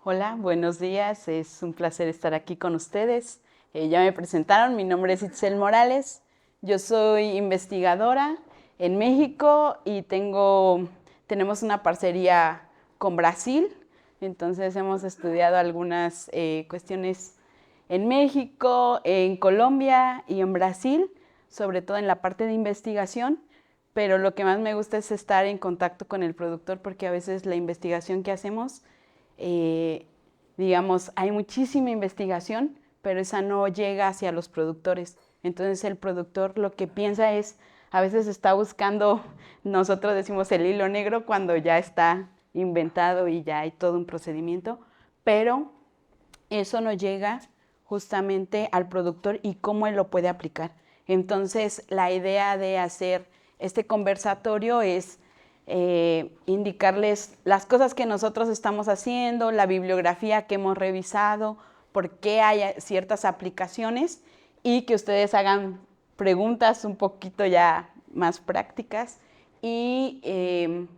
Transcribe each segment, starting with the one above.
Hola, buenos días. Es un placer estar aquí con ustedes. Ya me presentaron, mi nombre es Itzel Morales. Yo soy investigadora en México y tenemos una parcería con Brasil. Entonces hemos estudiado algunas cuestiones en México, en Colombia y en Brasil, sobre todo en la parte de investigación. Pero lo que más me gusta es estar en contacto con el productor porque a veces la investigación que hacemos eh, digamos, hay muchísima investigación, pero esa no llega hacia los productores. Entonces el productor lo que piensa es, a veces está buscando, nosotros decimos el hilo negro cuando ya está inventado y ya hay todo un procedimiento, pero eso no llega justamente al productor y cómo él lo puede aplicar. Entonces, la idea de hacer este conversatorio es indicarles las cosas que nosotros estamos haciendo, la bibliografía que hemos revisado, por qué hay ciertas aplicaciones y que ustedes hagan preguntas un poquito ya más prácticas y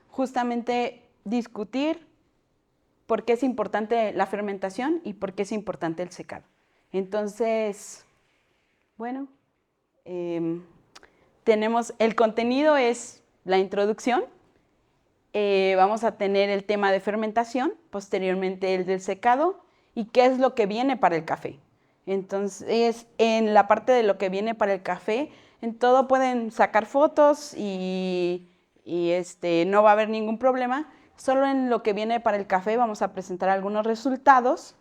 justamente discutir por qué es importante la fermentación y por qué es importante el secado. Entonces, bueno, eh, tenemos el contenido es la introducción, vamos a tener el tema de fermentación, posteriormente el del secado y qué es lo que viene para el café. Entonces, en la parte de lo que viene para el café, en todo pueden sacar fotos y no va a haber ningún problema. Solo en lo que viene para el café vamos a presentar algunos resultados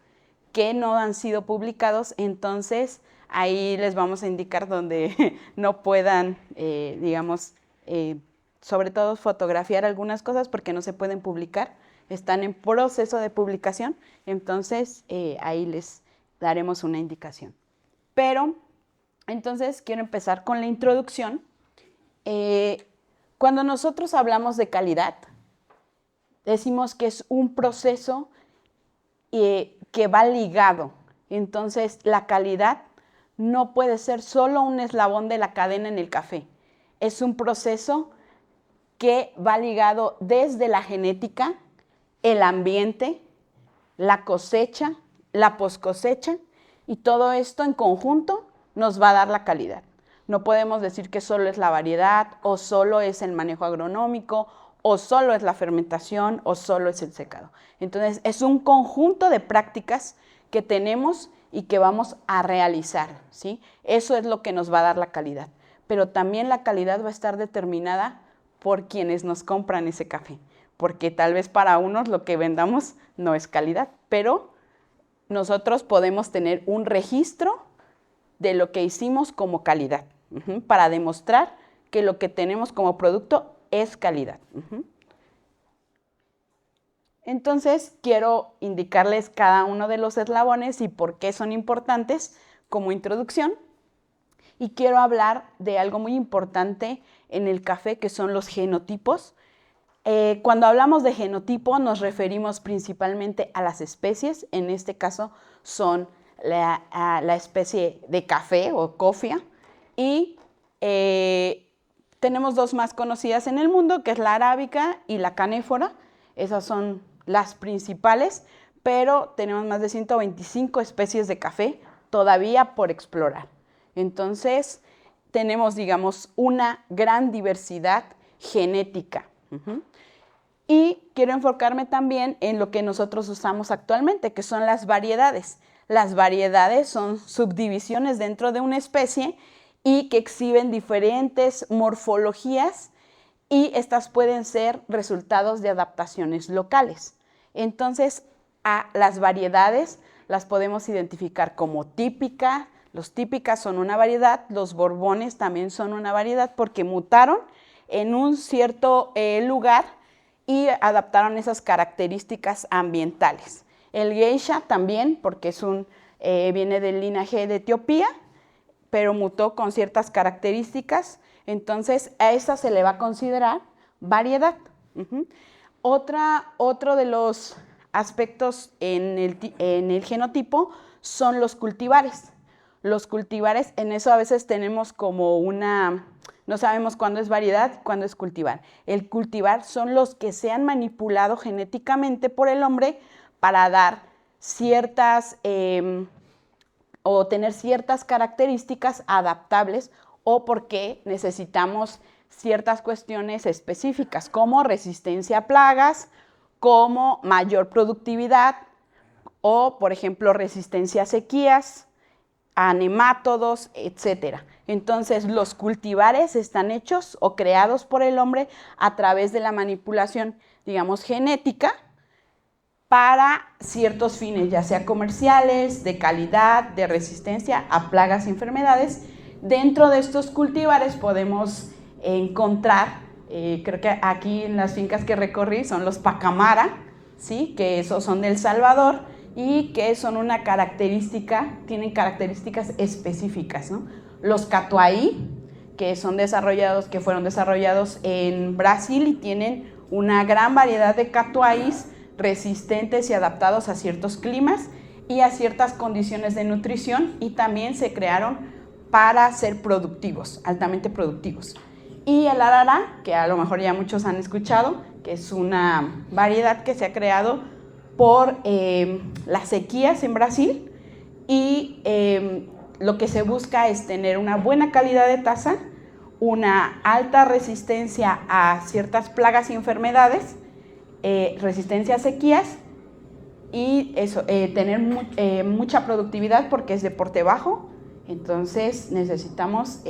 que no han sido publicados, entonces ahí les vamos a indicar donde no puedan, digamos, sobre todo fotografiar algunas cosas porque no se pueden publicar, están en proceso de publicación, entonces ahí les daremos una indicación. Pero, entonces quiero empezar con la introducción. Eh, Cuando nosotros hablamos de calidad, decimos que es un proceso que va ligado. Entonces, la calidad no puede ser solo un eslabón de la cadena en el café. Es un proceso que va ligado desde la genética, el ambiente, la cosecha, la poscosecha, y todo esto en conjunto nos va a dar la calidad. No podemos decir que solo es la variedad, o solo es el manejo agronómico, o solo es la fermentación, o solo es el secado. Entonces, es un conjunto de prácticas que tenemos y que vamos a realizar, ¿sí? Eso es lo que nos va a dar la calidad. Pero también la calidad va a estar determinada por quienes nos compran ese café, porque tal vez para unos lo que vendamos no es calidad, pero nosotros podemos tener un registro de lo que hicimos como calidad, para demostrar que lo que tenemos como producto es calidad. Entonces, quiero indicarles cada uno de los eslabones y por qué son importantes como introducción. Y quiero hablar de algo muy importante en el café, que son los genotipos. Cuando hablamos de genotipo nos referimos principalmente a las especies, en este caso son la especie de café o cofia, y tenemos dos más conocidas en el mundo, que es la arábica y la canéfora. Esas son las principales, pero tenemos más de 125 especies de café todavía por explorar. Entonces, tenemos, digamos, una gran diversidad genética. Y quiero enfocarme también en lo que nosotros usamos actualmente, que son las variedades. Las variedades son subdivisiones dentro de una especie y que exhiben diferentes morfologías, y estas pueden ser resultados de adaptaciones locales. Entonces, a las variedades las podemos identificar como típicas. Los típicas son una variedad, los borbones también son una variedad porque mutaron en un cierto lugar y adaptaron esas características ambientales. El geisha también, porque viene del linaje de Etiopía, pero mutó con ciertas características, entonces a esa se le va a considerar variedad. Otro de los aspectos en el genotipo son los cultivares. Los cultivares, en eso a veces tenemos como no sabemos cuándo es variedad, cuándo es cultivar. El cultivar son los que se han manipulado genéticamente por el hombre para dar ciertas o tener ciertas características adaptables o porque necesitamos ciertas cuestiones específicas como resistencia a plagas, como mayor productividad o, por ejemplo, resistencia a sequías, a nemátodos, etcétera. Entonces, los cultivares están hechos o creados por el hombre a través de la manipulación, digamos, genética para ciertos fines, ya sea comerciales, de calidad, de resistencia a plagas y enfermedades. Dentro de estos cultivares podemos encontrar, creo que aquí en las fincas que recorrí son los pacamara, ¿sí? Que esos son del Salvador y que son una característica, tienen características específicas, ¿no? Los catuai, que fueron desarrollados en Brasil y tienen una gran variedad de catuais resistentes y adaptados a ciertos climas y a ciertas condiciones de nutrición, y también se crearon para ser productivos, altamente productivos. Y el arara, que a lo mejor ya muchos han escuchado, que es una variedad que se ha creado por las sequías en Brasil, y lo que se busca es tener una buena calidad de taza, una alta resistencia a ciertas plagas y enfermedades, resistencia a sequías y eso, tener mucha productividad porque es de porte bajo. Entonces necesitamos,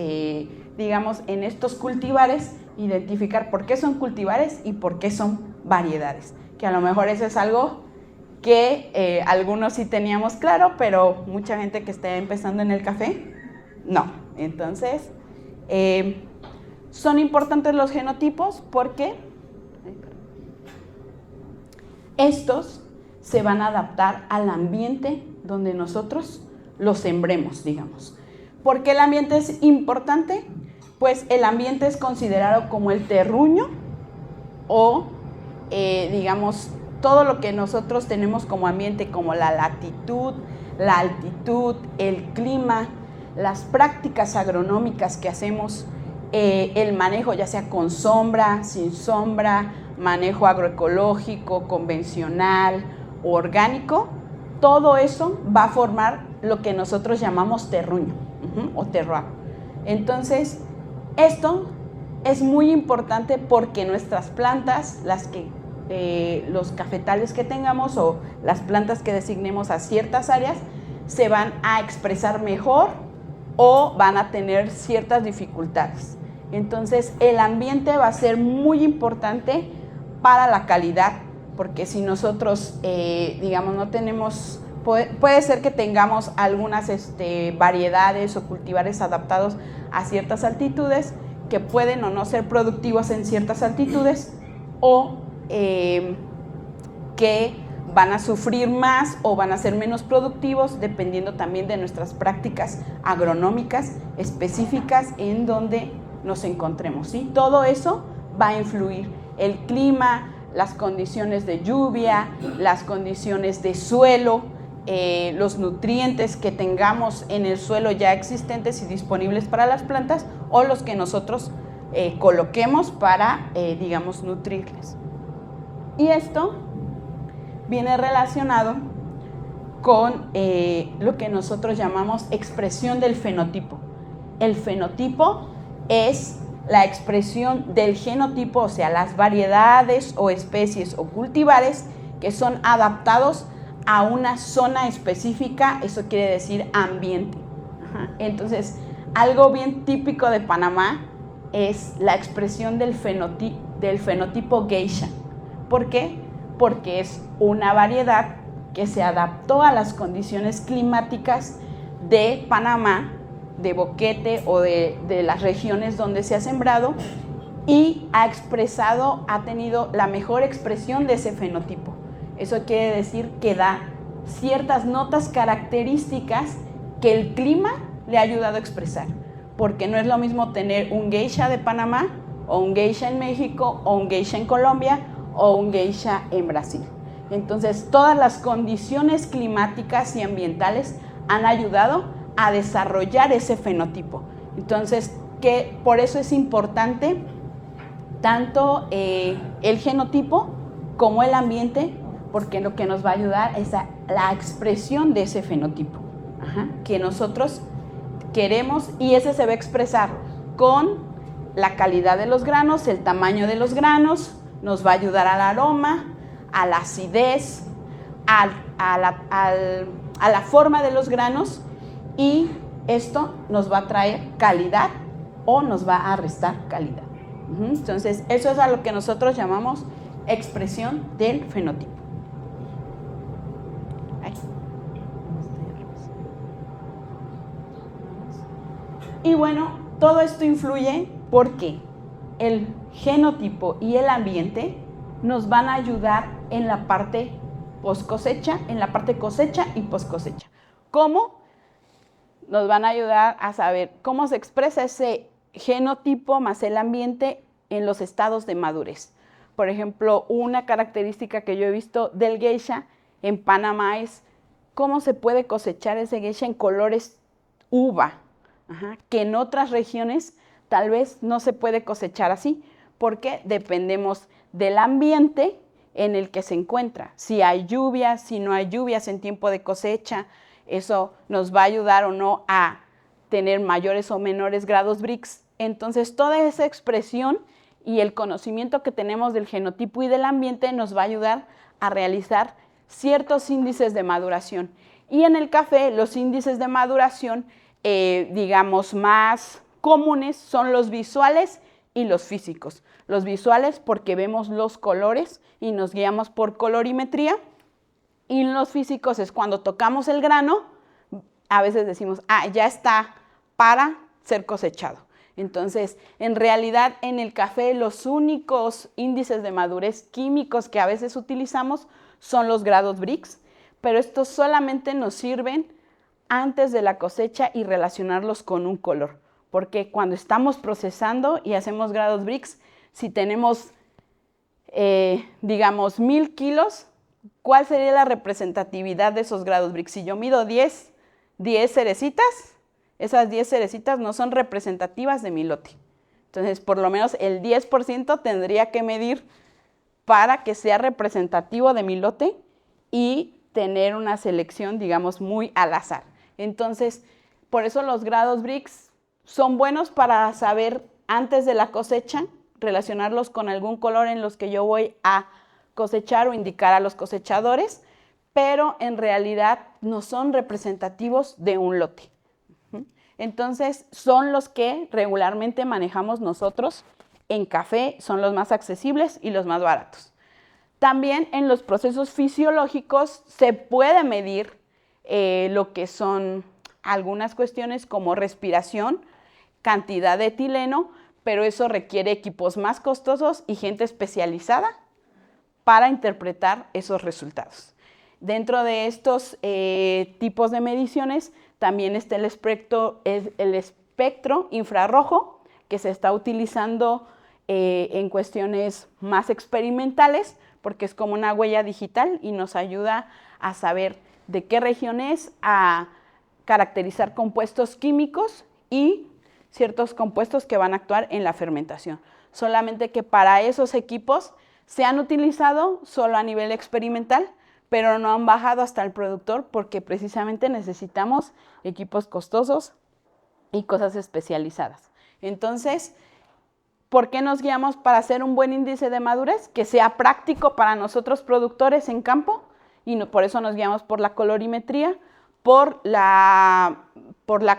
digamos, en estos cultivares identificar por qué son cultivares y por qué son variedades, que a lo mejor eso es algo que algunos sí teníamos claro, pero mucha gente que está empezando en el café, no. Entonces, son importantes los genotipos porque estos se van a adaptar al ambiente donde nosotros los sembremos, digamos. ¿Por qué el ambiente es importante? Pues el ambiente es considerado como el terruño o, digamos, todo lo que nosotros tenemos como ambiente, como la latitud, la altitud, el clima, las prácticas agronómicas que hacemos, el manejo ya sea con sombra, sin sombra, manejo agroecológico, convencional, orgánico, todo eso va a formar lo que nosotros llamamos terruño o terroir. Entonces, esto es muy importante porque nuestras plantas, los cafetales que tengamos o las plantas que designemos a ciertas áreas, se van a expresar mejor o van a tener ciertas dificultades. Entonces, el ambiente va a ser muy importante para la calidad, porque si nosotros, digamos, no tenemos, puede ser que tengamos algunas variedades o cultivares adaptados a ciertas altitudes que pueden o no ser productivos en ciertas altitudes o que van a sufrir más o van a ser menos productivos dependiendo también de nuestras prácticas agronómicas específicas en donde nos encontremos, ¿sí? Todo eso va a influir. El clima, las condiciones de lluvia, las condiciones de suelo, los nutrientes que tengamos en el suelo ya existentes y disponibles para las plantas o los que nosotros coloquemos para, digamos, nutrirles. Y esto viene relacionado con lo que nosotros llamamos expresión del fenotipo. El fenotipo es la expresión del genotipo, o sea, las variedades o especies o cultivares que son adaptados a una zona específica, eso quiere decir ambiente. Entonces, algo bien típico de Panamá es la expresión del fenotipo geisha. ¿Por qué? Porque es una variedad que se adaptó a las condiciones climáticas de Panamá, de Boquete o de las regiones donde se ha sembrado y ha tenido la mejor expresión de ese fenotipo. Eso quiere decir que da ciertas notas características que el clima le ha ayudado a expresar, porque no es lo mismo tener un geisha de Panamá o un geisha en México o un geisha en Colombia o un geisha en Brasil. Entonces, todas las condiciones climáticas y ambientales han ayudado a desarrollar ese fenotipo. Entonces, por eso es importante tanto el genotipo como el ambiente, porque lo que nos va a ayudar es la expresión de ese fenotipo, que nosotros queremos, y ese se va a expresar con la calidad de los granos, el tamaño de los granos, nos va a ayudar al aroma, a la acidez, a la forma de los granos, y esto nos va a traer calidad o nos va a restar calidad. Entonces, eso es a lo que nosotros llamamos expresión del fenotipo. Y bueno, todo esto influye porque el genotipo y el ambiente nos van a ayudar en la parte post cosecha, en la parte cosecha y post cosecha. ¿Cómo? Nos van a ayudar a saber cómo se expresa ese genotipo más el ambiente en los estados de madurez. Por ejemplo, una característica que yo he visto del geisha en Panamá es cómo se puede cosechar ese geisha en colores uva, que en otras regiones tal vez no se puede cosechar así, porque dependemos del ambiente en el que se encuentra. Si hay lluvias, si no hay lluvias en tiempo de cosecha, eso nos va a ayudar o no a tener mayores o menores grados Brix. Entonces, toda esa expresión y el conocimiento que tenemos del genotipo y del ambiente nos va a ayudar a realizar ciertos índices de maduración. Y en el café, los índices de maduración, digamos, más comunes son los visuales y los físicos. Los visuales porque vemos los colores y nos guiamos por colorimetría, y los físicos es cuando tocamos el grano, a veces decimos, ya está para ser cosechado. Entonces, en realidad, en el café los únicos índices de madurez químicos que a veces utilizamos son los grados Brix, pero estos solamente nos sirven antes de la cosecha y relacionarlos con un color, porque cuando estamos procesando y hacemos grados Brix, si tenemos, digamos, 1000 kilos, ¿cuál sería la representatividad de esos grados Brix? Si yo mido 10 cerecitas, esas 10 cerecitas no son representativas de mi lote. Entonces, por lo menos el 10% tendría que medir para que sea representativo de mi lote y tener una selección, digamos, muy al azar. Entonces, por eso los grados Brix son buenos para saber antes de la cosecha, relacionarlos con algún color en los que yo voy a cosechar o indicar a los cosechadores, pero en realidad no son representativos de un lote. Entonces, son los que regularmente manejamos nosotros en café, son los más accesibles y los más baratos. También en los procesos fisiológicos se puede medir lo que son algunas cuestiones como respiración, cantidad de etileno, pero eso requiere equipos más costosos y gente especializada para interpretar esos resultados. Dentro de estos tipos de mediciones también está el espectro infrarrojo, que se está utilizando en cuestiones más experimentales, porque es como una huella digital y nos ayuda a saber de qué región es, a caracterizar compuestos químicos y ciertos compuestos que van a actuar en la fermentación. Solamente que para esos equipos se han utilizado solo a nivel experimental, pero no han bajado hasta el productor porque precisamente necesitamos equipos costosos y cosas especializadas. Entonces, ¿por qué nos guiamos para hacer un buen índice de madurez? Que sea práctico para nosotros productores en campo, y por eso nos guiamos por la colorimetría, por la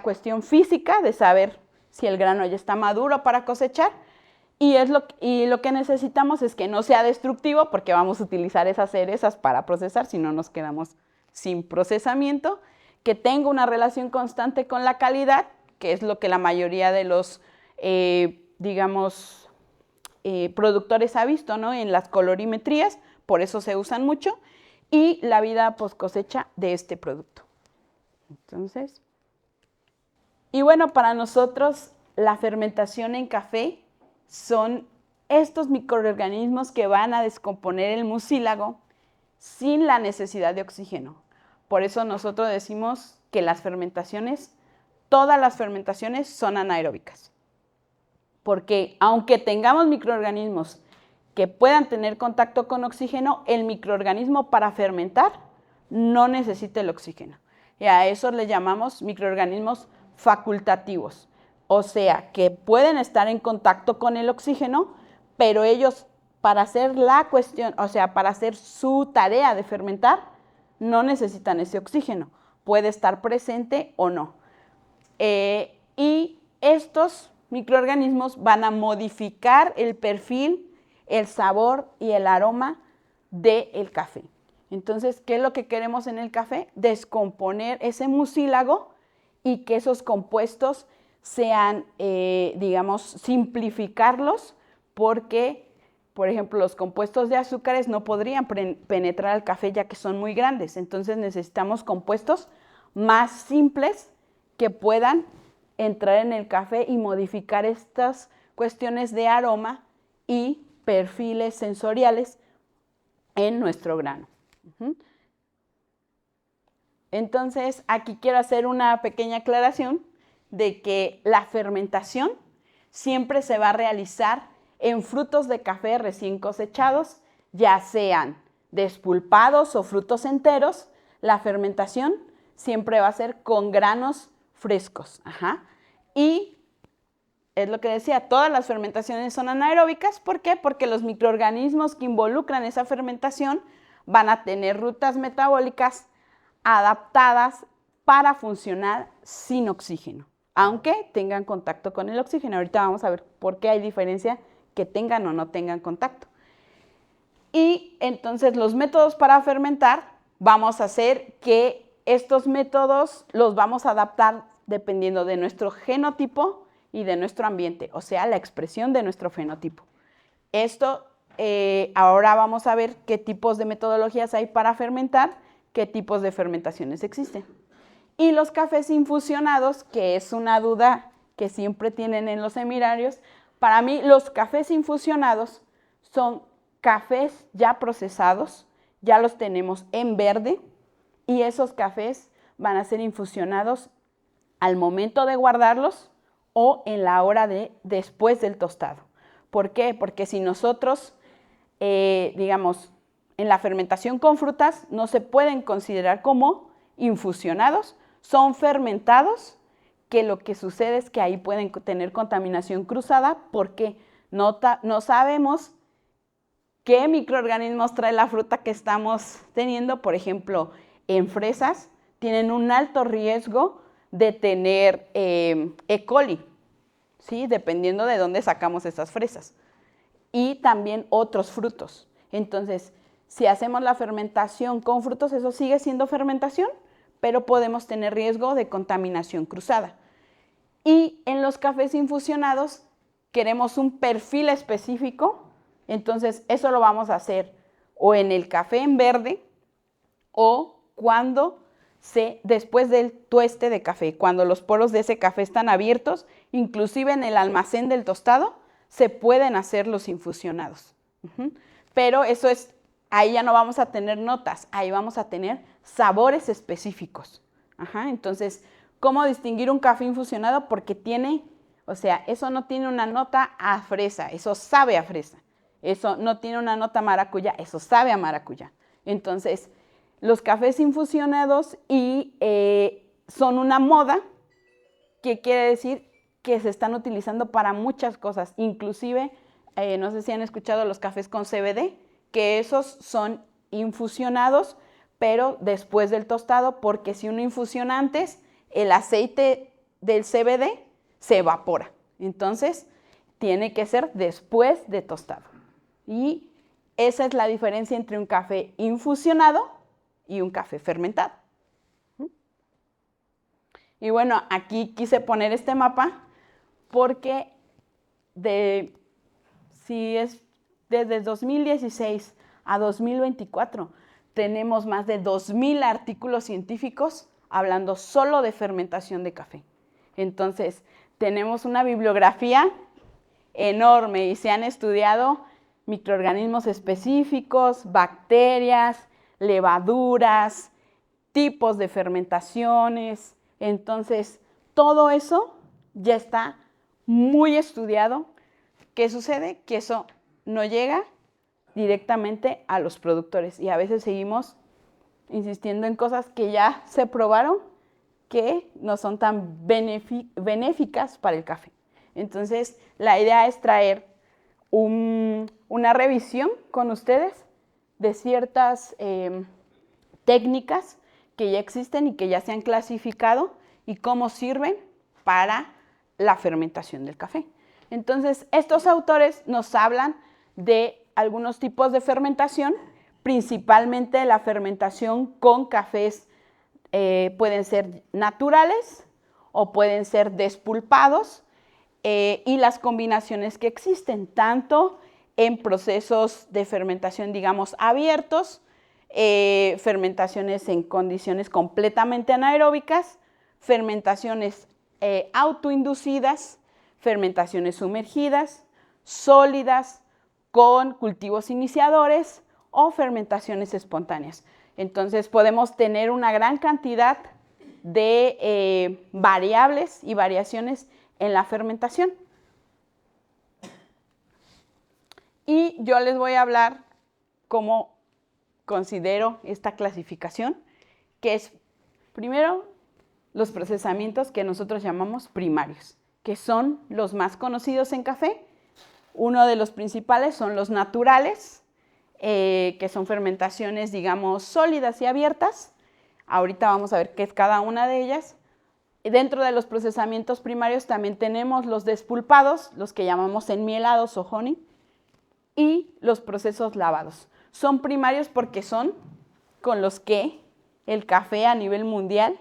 cuestión física de saber si el grano ya está maduro para cosechar, y lo que necesitamos es que no sea destructivo, porque vamos a utilizar esas cerezas para procesar, si no nos quedamos sin procesamiento, que tenga una relación constante con la calidad, que es lo que la mayoría de los, productores ha visto, ¿no?, en las colorimetrías, por eso se usan mucho, y la vida post cosecha de este producto. Entonces, y bueno, para nosotros la fermentación en café son estos microorganismos que van a descomponer el mucílago sin la necesidad de oxígeno. Por eso nosotros decimos que las fermentaciones, todas las fermentaciones son anaeróbicas. Porque aunque tengamos microorganismos que puedan tener contacto con oxígeno, el microorganismo para fermentar no necesita el oxígeno. Y a eso le llamamos microorganismos facultativos. O sea, que pueden estar en contacto con el oxígeno, pero ellos para hacer la cuestión, o sea, para hacer su tarea de fermentar, no necesitan ese oxígeno. Puede estar presente o no. Y estos microorganismos van a modificar el perfil, el sabor y el aroma del café. Entonces, ¿qué es lo que queremos en el café? Descomponer ese mucílago y que esos compuestos sean, digamos, simplificarlos, porque, por ejemplo, los compuestos de azúcares no podrían penetrar al café ya que son muy grandes. Entonces necesitamos compuestos más simples que puedan entrar en el café y modificar estas cuestiones de aroma y perfiles sensoriales en nuestro grano. Entonces, aquí quiero hacer una pequeña aclaración de que la fermentación siempre se va a realizar en frutos de café recién cosechados, ya sean despulpados o frutos enteros. La fermentación siempre va a ser con granos frescos. Y es lo que decía, todas las fermentaciones son anaeróbicas. ¿Por qué? Porque los microorganismos que involucran esa fermentación van a tener rutas metabólicas adaptadas para funcionar sin oxígeno, aunque tengan contacto con el oxígeno. Ahorita vamos a ver por qué hay diferencia que tengan o no tengan contacto. Y entonces los métodos para fermentar, vamos a hacer que estos métodos los vamos a adaptar dependiendo de nuestro genotipo y de nuestro ambiente, o sea, la expresión de nuestro fenotipo. Esto, ahora vamos a ver qué tipos de metodologías hay para fermentar, qué tipos de fermentaciones existen. Y los cafés infusionados, que es una duda que siempre tienen en los seminarios, para mí los cafés infusionados son cafés ya procesados, ya los tenemos en verde, y esos cafés van a ser infusionados al momento de guardarlos o en la hora después del tostado. ¿Por qué? Porque si nosotros, digamos, en la fermentación con frutas no se pueden considerar como infusionados, son fermentados, que lo que sucede es que ahí pueden tener contaminación cruzada porque no sabemos qué microorganismos trae la fruta que estamos teniendo. Por ejemplo, en fresas tienen un alto riesgo de tener E. coli, ¿sí? Dependiendo de dónde sacamos esas fresas. Y también otros frutos. Entonces, si hacemos la fermentación con frutos, eso sigue siendo fermentación, pero podemos tener riesgo de contaminación cruzada. Y en los cafés infusionados queremos un perfil específico, entonces eso lo vamos a hacer o en el café en verde o después del tueste de café, cuando los poros de ese café están abiertos, inclusive en el almacén del tostado, se pueden hacer los infusionados. Pero eso es, ahí ya no vamos a tener notas, ahí vamos a tener sabores específicos. Entonces, ¿cómo distinguir un café infusionado? Porque tiene, o sea, eso no tiene una nota a fresa, eso sabe a fresa. Eso no tiene una nota a maracuyá, eso sabe a maracuyá. Entonces, los cafés infusionados son una moda, que quiere decir que se están utilizando para muchas cosas, inclusive, no sé si han escuchado los cafés con CBD, que esos son infusionados, pero después del tostado, porque si uno infusiona antes, el aceite del CBD se evapora. Entonces, tiene que ser después de tostado. Y esa es la diferencia entre un café infusionado y un café fermentado. Y bueno, aquí quise poner este mapa porque si es desde 2016 a 2024, tenemos más de 2,000 artículos científicos hablando solo de fermentación de café. Entonces, tenemos una bibliografía enorme y se han estudiado microorganismos específicos, bacterias, levaduras, tipos de fermentaciones. Entonces, todo eso ya está muy estudiado. ¿Qué sucede? Que eso no llega directamente a los productores. Y a veces seguimos insistiendo en cosas que ya se probaron que no son tan benéficas para el café. Entonces, la idea es traer una revisión con ustedes de ciertas técnicas que ya existen y que ya se han clasificado y cómo sirven para la fermentación del café. Entonces, estos autores nos hablan de algunos tipos de fermentación, principalmente la fermentación con cafés pueden ser naturales o pueden ser despulpados y las combinaciones que existen, tanto en procesos de fermentación, digamos, abiertos, fermentaciones en condiciones completamente anaeróbicas, fermentaciones autoinducidas, fermentaciones sumergidas, sólidas, con cultivos iniciadores o fermentaciones espontáneas. Entonces podemos tener una gran cantidad de variables y variaciones en la fermentación. Y yo les voy a hablar cómo considero esta clasificación, que es primero los procesamientos que nosotros llamamos primarios, que son los más conocidos en café. Uno de los principales son los naturales, que son fermentaciones, digamos, sólidas y abiertas. Ahorita vamos a ver qué es cada una de ellas. Dentro de los procesamientos primarios también tenemos los despulpados, los que llamamos enmielados o honey, y los procesos lavados. Son primarios porque son con los que el café a nivel mundial,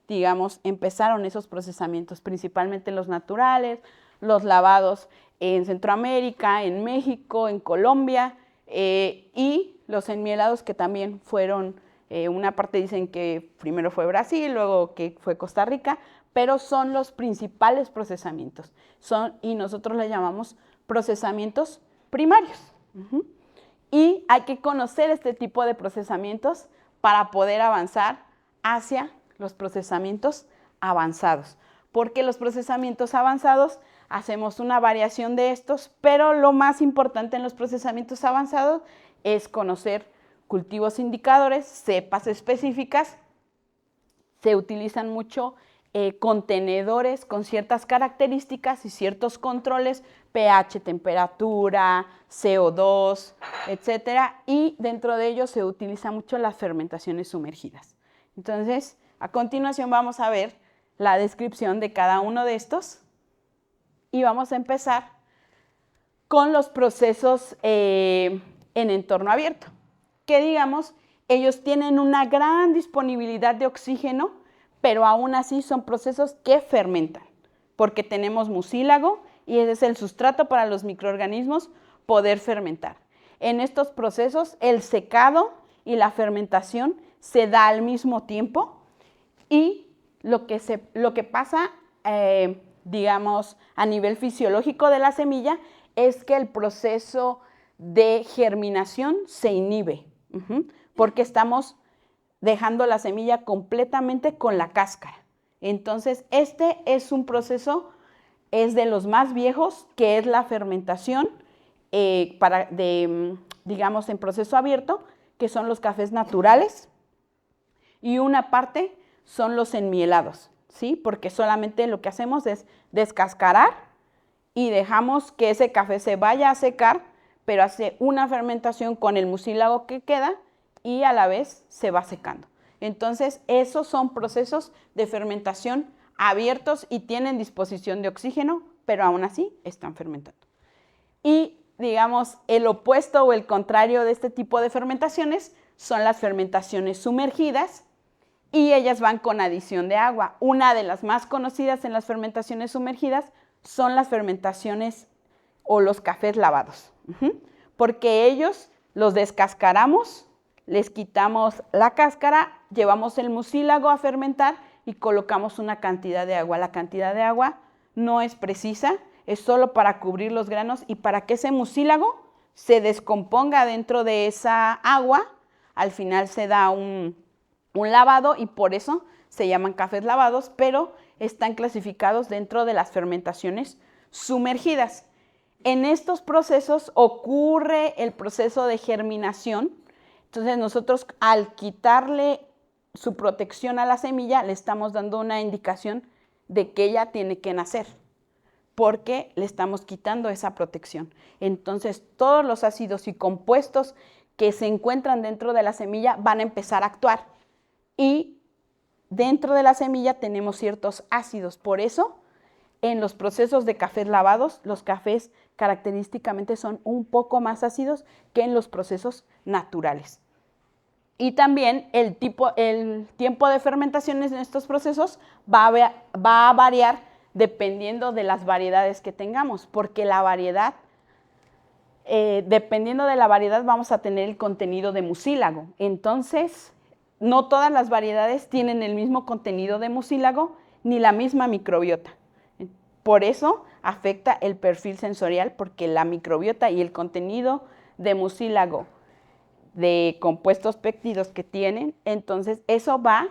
digamos, empezaron esos procesamientos, principalmente los naturales, los lavados en Centroamérica, en México, en Colombia, y los enmielados que también fueron, una parte dicen que primero fue Brasil, luego que fue Costa Rica, pero son los principales procesamientos, y nosotros les llamamos procesamientos primarios. Y hay que conocer este tipo de procesamientos para poder avanzar hacia los procesamientos avanzados, porque los procesamientos avanzados hacemos una variación de estos, pero lo más importante en los procesamientos avanzados es conocer cultivos indicadores, cepas específicas. Se utilizan mucho contenedores con ciertas características y ciertos controles, pH, temperatura, CO2, etcétera, y dentro de ellos se utiliza mucho las fermentaciones sumergidas. Entonces, a continuación vamos a ver la descripción de cada uno de estos y vamos a empezar con los procesos en entorno abierto, que digamos, ellos tienen una gran disponibilidad de oxígeno, pero aún así son procesos que fermentan, porque tenemos mucílago y ese es el sustrato para los microorganismos poder fermentar. En estos procesos, el secado y la fermentación se da al mismo tiempo y lo que pasa, digamos, a nivel fisiológico de la semilla es que el proceso de germinación se inhibe, porque estamos dejando la semilla completamente con la cáscara. Entonces, este es un proceso, es de los más viejos, que es la fermentación, digamos, en proceso abierto, que son los cafés naturales, y una parte son los enmielados, ¿sí? Porque solamente lo que hacemos es descascarar y dejamos que ese café se vaya a secar, pero hace una fermentación con el mucílago que queda y a la vez se va secando. Entonces, esos son procesos de fermentación abiertos y tienen disposición de oxígeno, pero aún así están fermentando. Y, digamos, el opuesto o el contrario de este tipo de fermentaciones son las fermentaciones sumergidas y ellas van con adición de agua. Una de las más conocidas en las fermentaciones sumergidas son las fermentaciones o los cafés lavados, porque ellos los descascaramos, les quitamos la cáscara, llevamos el mucílago a fermentar y colocamos una cantidad de agua. La cantidad de agua no es precisa, es solo para cubrir los granos y para que ese mucílago se descomponga dentro de esa agua. Al final se da un lavado y por eso se llaman cafés lavados, pero están clasificados dentro de las fermentaciones sumergidas. En estos procesos ocurre el proceso de germinación. Entonces nosotros al quitarle su protección a la semilla, le estamos dando una indicación de que ella tiene que nacer, porque le estamos quitando esa protección. Entonces todos los ácidos y compuestos que se encuentran dentro de la semilla van a empezar a actuar. Y dentro de la semilla tenemos ciertos ácidos. Por eso, en los procesos de cafés lavados, los cafés característicamente son un poco más ácidos que en los procesos naturales. Y también el tiempo de fermentación en estos procesos va a variar dependiendo de las variedades que tengamos, porque la variedad, dependiendo de la variedad, vamos a tener el contenido de mucílago. Entonces, no todas las variedades tienen el mismo contenido de mucílago ni la misma microbiota. Por eso afecta el perfil sensorial, porque la microbiota y el contenido de mucílago de compuestos péptidos que tienen, entonces eso va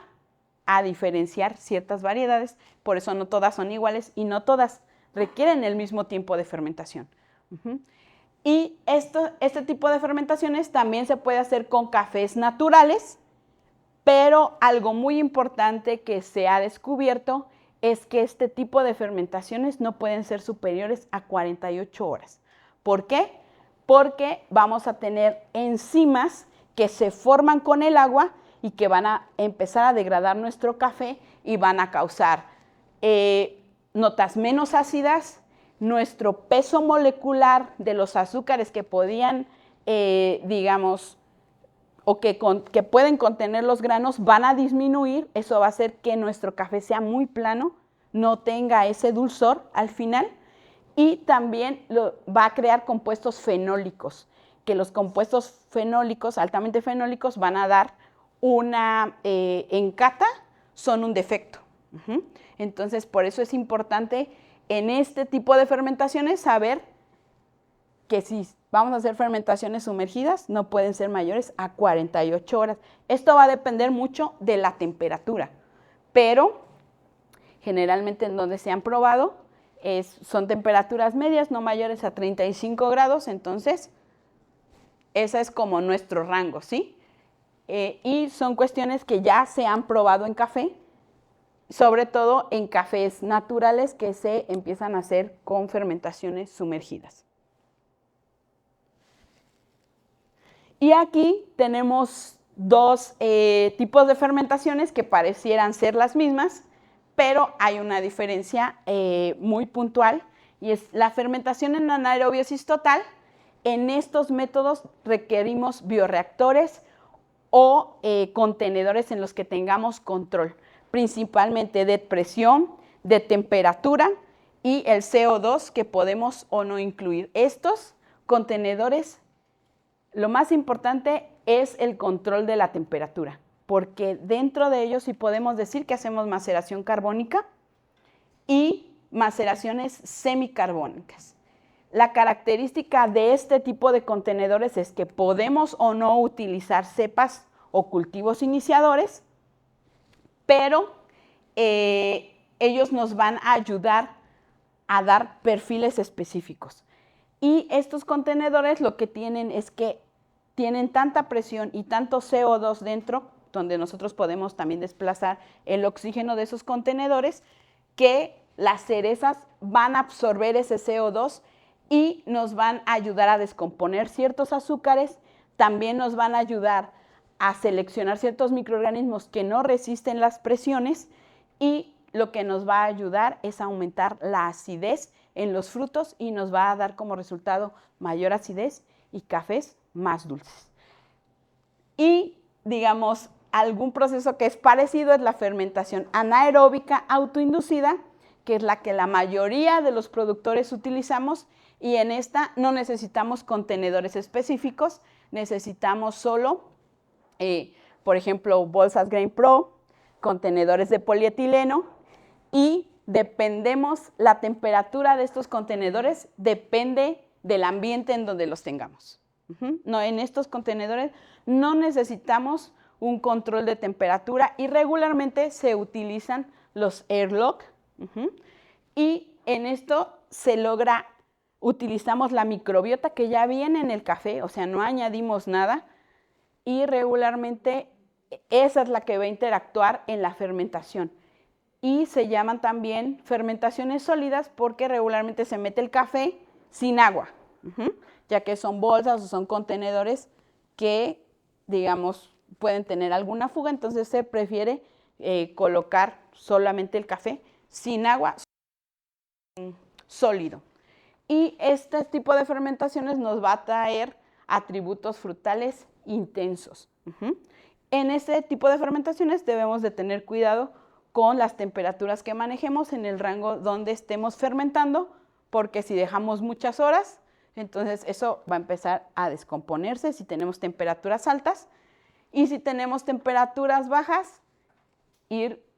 a diferenciar ciertas variedades, por eso no todas son iguales y no todas requieren el mismo tiempo de fermentación. Y este tipo de fermentaciones también se puede hacer con cafés naturales, pero algo muy importante que se ha descubierto es que este tipo de fermentaciones no pueden ser superiores a 48 horas. ¿Por qué? Porque vamos a tener enzimas que se forman con el agua y que van a empezar a degradar nuestro café y van a causar notas menos ácidas, nuestro peso molecular de los azúcares que podían, digamos, o que pueden contener los granos van a disminuir. Eso va a hacer que nuestro café sea muy plano, no tenga ese dulzor al final, y también va a crear compuestos fenólicos, que los compuestos fenólicos, altamente fenólicos, van a dar en cata, son un defecto. Entonces, por eso es importante en este tipo de fermentaciones saber que si vamos a hacer fermentaciones sumergidas, no pueden ser mayores a 48 horas. Esto va a depender mucho de la temperatura, pero generalmente en donde se han probado son temperaturas medias, no mayores a 35 grados, entonces ese es como nuestro rango, ¿sí? Y son cuestiones que ya se han probado en café, sobre todo en cafés naturales que se empiezan a hacer con fermentaciones sumergidas. Y aquí tenemos dos tipos de fermentaciones que parecieran ser las mismas, pero hay una diferencia muy puntual, y es la fermentación en anaerobiosis total. En estos métodos requerimos bioreactores o contenedores en los que tengamos control, principalmente de presión, de temperatura y el CO2 que podemos o no incluir. Estos contenedores, lo más importante es el control de la temperatura, porque dentro de ellos sí podemos decir que hacemos maceración carbónica y maceraciones semicarbónicas. La característica de este tipo de contenedores es que podemos o no utilizar cepas o cultivos iniciadores, pero ellos nos van a ayudar a dar perfiles específicos. Y estos contenedores lo que tienen es que tienen tanta presión y tanto CO2 dentro, donde nosotros podemos también desplazar el oxígeno de esos contenedores, que las cerezas van a absorber ese CO2 y nos van a ayudar a descomponer ciertos azúcares, también nos van a ayudar a seleccionar ciertos microorganismos que no resisten las presiones, y lo que nos va a ayudar es a aumentar la acidez en los frutos y nos va a dar como resultado mayor acidez y cafés más dulces. Y digamos, algún proceso que es parecido es la fermentación anaeróbica autoinducida, que es la que la mayoría de los productores utilizamos, y en esta no necesitamos contenedores específicos, necesitamos solo, por ejemplo, bolsas Grain Pro, contenedores de polietileno, y dependemos, la temperatura de estos contenedores depende del ambiente en donde los tengamos. No, en estos contenedores no necesitamos un control de temperatura y regularmente se utilizan los airlock, y en esto se logra utilizamos la microbiota que ya viene en el café, o sea, no añadimos nada, y regularmente esa es la que va a interactuar en la fermentación. Y se llaman también fermentaciones sólidas porque regularmente se mete el café sin agua, ya que son bolsas o son contenedores que, digamos, pueden tener alguna fuga, entonces se prefiere colocar solamente el café sin agua, sólido. Y este tipo de fermentaciones nos va a traer atributos frutales intensos. En este tipo de fermentaciones debemos de tener cuidado con las temperaturas que manejemos en el rango donde estemos fermentando, porque si dejamos muchas horas, entonces eso va a empezar a descomponerse si tenemos temperaturas altas, y si tenemos temperaturas bajas,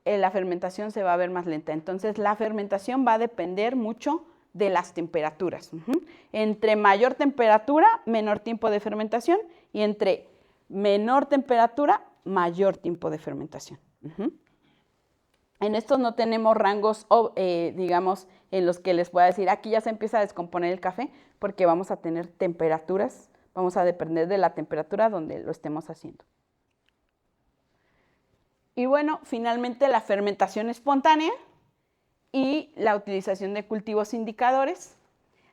la fermentación se va a ver más lenta. Entonces la fermentación va a depender mucho de las temperaturas. Entre mayor temperatura, menor tiempo de fermentación, y entre menor temperatura, mayor tiempo de fermentación. En estos no tenemos rangos, digamos, en los que les pueda decir, aquí ya se empieza a descomponer el café, porque vamos a tener temperaturas, vamos a depender de la temperatura donde lo estemos haciendo. Y bueno, finalmente la fermentación espontánea y la utilización de cultivos indicadores.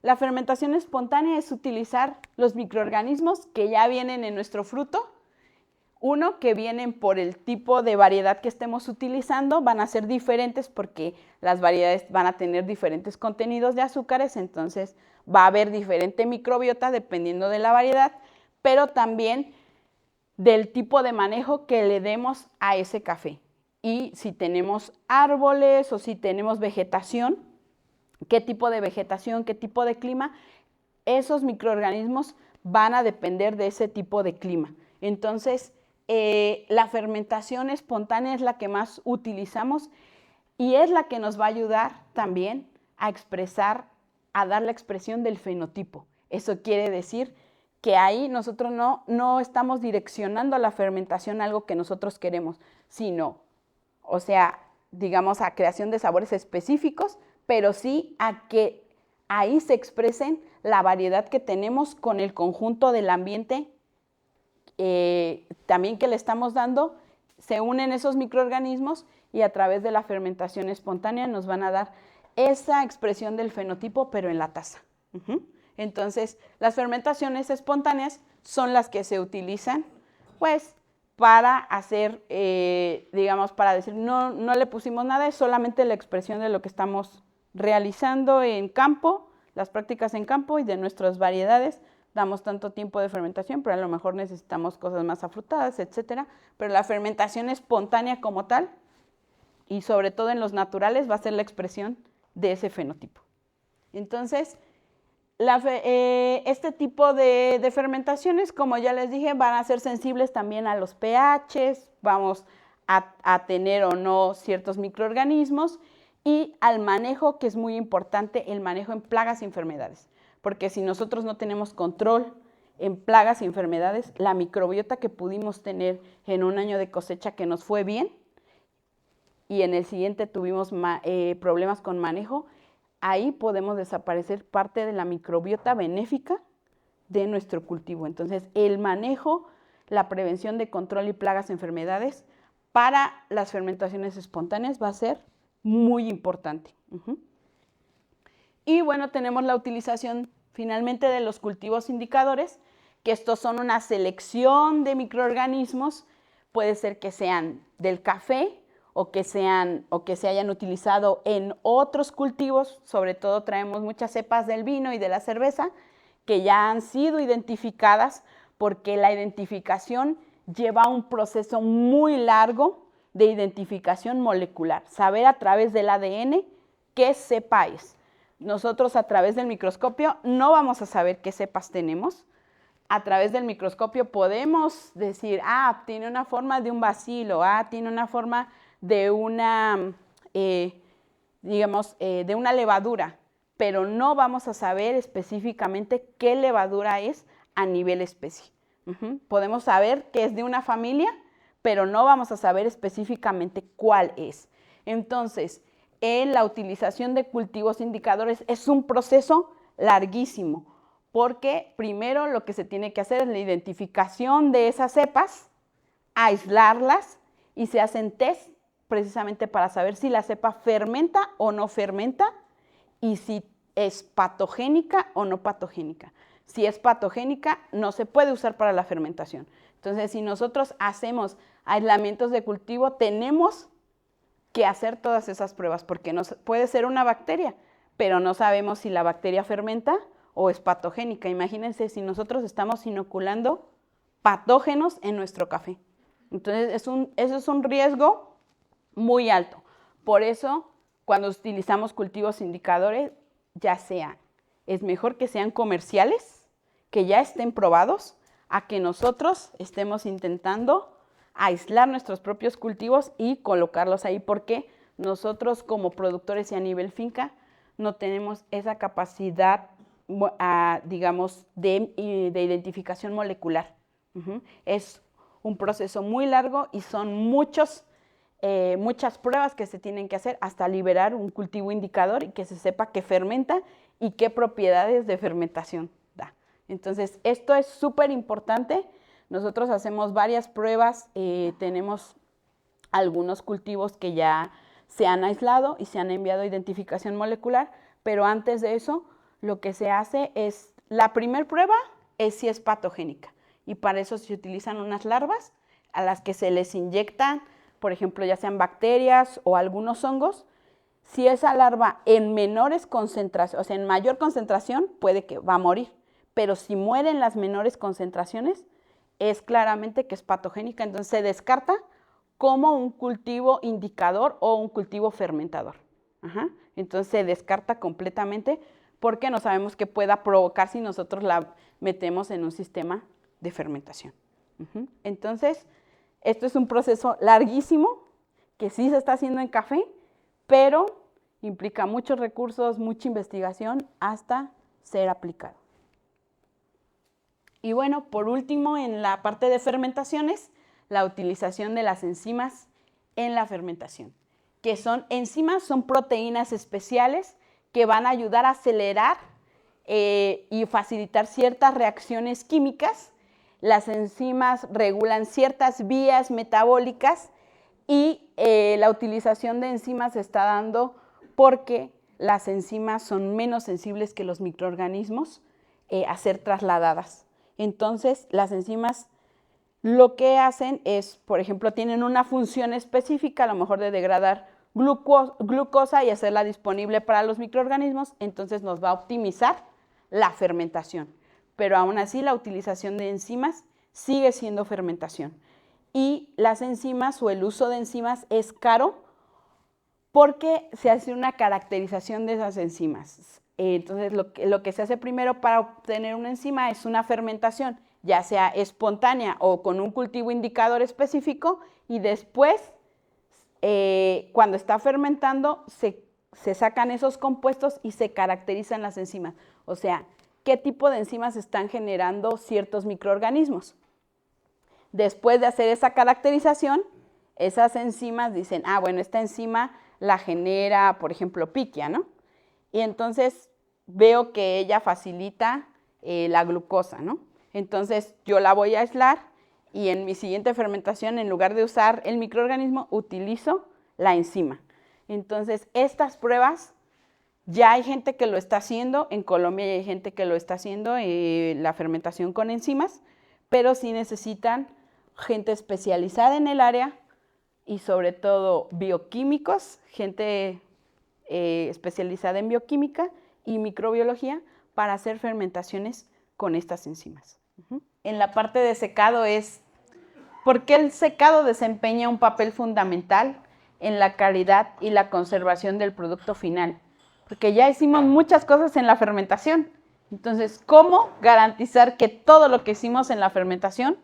La fermentación espontánea es utilizar los microorganismos que ya vienen en nuestro fruto. Uno, que vienen por el tipo de variedad que estemos utilizando, van a ser diferentes porque las variedades van a tener diferentes contenidos de azúcares, entonces va a haber diferente microbiota dependiendo de la variedad, pero también del tipo de manejo que le demos a ese café. Y si tenemos árboles o si tenemos vegetación, qué tipo de vegetación, qué tipo de clima, esos microorganismos van a depender de ese tipo de clima. Entonces, la fermentación espontánea es la que más utilizamos y es la que nos va a ayudar también a expresar, a dar la expresión del fenotipo. Eso quiere decir que ahí nosotros no estamos direccionando la fermentación a algo que nosotros queremos, sino, o sea, digamos, a creación de sabores específicos, pero sí a que ahí se expresen la variedad que tenemos con el conjunto del ambiente también que le estamos dando. Se unen esos microorganismos y a través de la fermentación espontánea nos van a dar esa expresión del fenotipo, pero en la taza. Entonces, las fermentaciones espontáneas son las que se utilizan, pues, para hacer, digamos, para decir, no le pusimos nada, es solamente la expresión de lo que estamos realizando en campo, las prácticas en campo y de nuestras variedades. Damos tanto tiempo de fermentación, pero a lo mejor necesitamos cosas más afrutadas, etcétera. Pero la fermentación espontánea como tal, y sobre todo en los naturales, va a ser la expresión de ese fenotipo. Entonces, este tipo de fermentaciones, como ya les dije, van a ser sensibles también a los pHs, vamos a tener o no ciertos microorganismos, y al manejo, que es muy importante, el manejo en plagas y enfermedades. Porque si nosotros no tenemos control en plagas y enfermedades, la microbiota que pudimos tener en un año de cosecha que nos fue bien y en el siguiente tuvimos problemas con manejo, ahí podemos desaparecer parte de la microbiota benéfica de nuestro cultivo. Entonces, el manejo, la prevención de control y plagas y enfermedades para las fermentaciones espontáneas va a ser muy importante. Y bueno, tenemos la utilización finalmente de los cultivos indicadores, que estos son una selección de microorganismos, puede ser que sean del café o que se hayan utilizado en otros cultivos, sobre todo traemos muchas cepas del vino y de la cerveza que ya han sido identificadas, porque la identificación lleva un proceso muy largo de identificación molecular, saber a través del ADN qué cepa es. Nosotros a través del microscopio no vamos a saber qué cepas tenemos. A través del microscopio podemos decir, tiene una forma de un bacilo, tiene una forma de una, de una levadura, pero no vamos a saber específicamente qué levadura es a nivel especie. Podemos saber que es de una familia, pero no vamos a saber específicamente cuál es. Entonces, en la utilización de cultivos indicadores es un proceso larguísimo, porque primero lo que se tiene que hacer es la identificación de esas cepas, aislarlas y se hacen test precisamente para saber si la cepa fermenta o no fermenta y si es patogénica o no patogénica. Si es patogénica, no se puede usar para la fermentación. Entonces, si nosotros hacemos aislamientos de cultivo, tenemos que hacer todas esas pruebas, porque puede ser una bacteria, pero no sabemos si la bacteria fermenta o es patogénica. Imagínense si nosotros estamos inoculando patógenos en nuestro café. Entonces, eso es un riesgo muy alto. Por eso, cuando utilizamos cultivos indicadores, ya sea, es mejor que sean comerciales, que ya estén probados, a que nosotros estemos intentando aislar nuestros propios cultivos y colocarlos ahí, porque nosotros como productores y a nivel finca no tenemos esa capacidad, digamos, de identificación molecular. Es un proceso muy largo y son muchas pruebas que se tienen que hacer hasta liberar un cultivo indicador y que se sepa que fermenta y qué propiedades de fermentación da. Entonces, esto es súper importante. Nosotros hacemos varias pruebas, tenemos algunos cultivos que ya se han aislado y se han enviado a identificación molecular, pero antes de eso, lo que se hace es, la primera prueba es si es patogénica, y para eso se utilizan unas larvas a las que se les inyectan, por ejemplo, ya sean bacterias o algunos hongos. Si esa larva en menores concentraciones, o sea, en mayor concentración, puede que va a morir, pero si muere en las menores concentraciones, es claramente que es patogénica, entonces se descarta como un cultivo indicador o un cultivo fermentador. Entonces se descarta completamente porque no sabemos qué pueda provocar si nosotros la metemos en un sistema de fermentación. Entonces, esto es un proceso larguísimo que sí se está haciendo en café, pero implica muchos recursos, mucha investigación hasta ser aplicado. Y bueno, por último, en la parte de fermentaciones, la utilización de las enzimas en la fermentación. ¿Qué son enzimas? Son proteínas especiales que van a ayudar a acelerar y facilitar ciertas reacciones químicas. Las enzimas regulan ciertas vías metabólicas y la utilización de enzimas se está dando porque las enzimas son menos sensibles que los microorganismos a ser trasladadas. Entonces, las enzimas lo que hacen es, por ejemplo, tienen una función específica, a lo mejor de degradar glucosa y hacerla disponible para los microorganismos, entonces nos va a optimizar la fermentación. Pero aún así, la utilización de enzimas sigue siendo fermentación. Y las enzimas o el uso de enzimas es caro porque se hace una caracterización de esas enzimas. Entonces, lo que se hace primero para obtener una enzima es una fermentación, ya sea espontánea o con un cultivo indicador específico, y después, cuando está fermentando, se sacan esos compuestos y se caracterizan las enzimas. O sea, ¿qué tipo de enzimas están generando ciertos microorganismos? Después de hacer esa caracterización, esas enzimas dicen, bueno, esta enzima la genera, por ejemplo, piquia, ¿no? Y entonces veo que ella facilita la glucosa, ¿no? Entonces yo la voy a aislar y en mi siguiente fermentación, en lugar de usar el microorganismo, utilizo la enzima. Entonces, estas pruebas, ya hay gente que lo está haciendo, en Colombia hay gente que lo está haciendo, la fermentación con enzimas, pero sí necesitan gente especializada en el área y sobre todo bioquímicos, gente especializada en bioquímica y microbiología para hacer fermentaciones con estas enzimas. En la parte de secado es, ¿por qué el secado desempeña un papel fundamental en la calidad y la conservación del producto final? Porque ya hicimos muchas cosas en la fermentación. Entonces, ¿cómo garantizar que todo lo que hicimos en la fermentación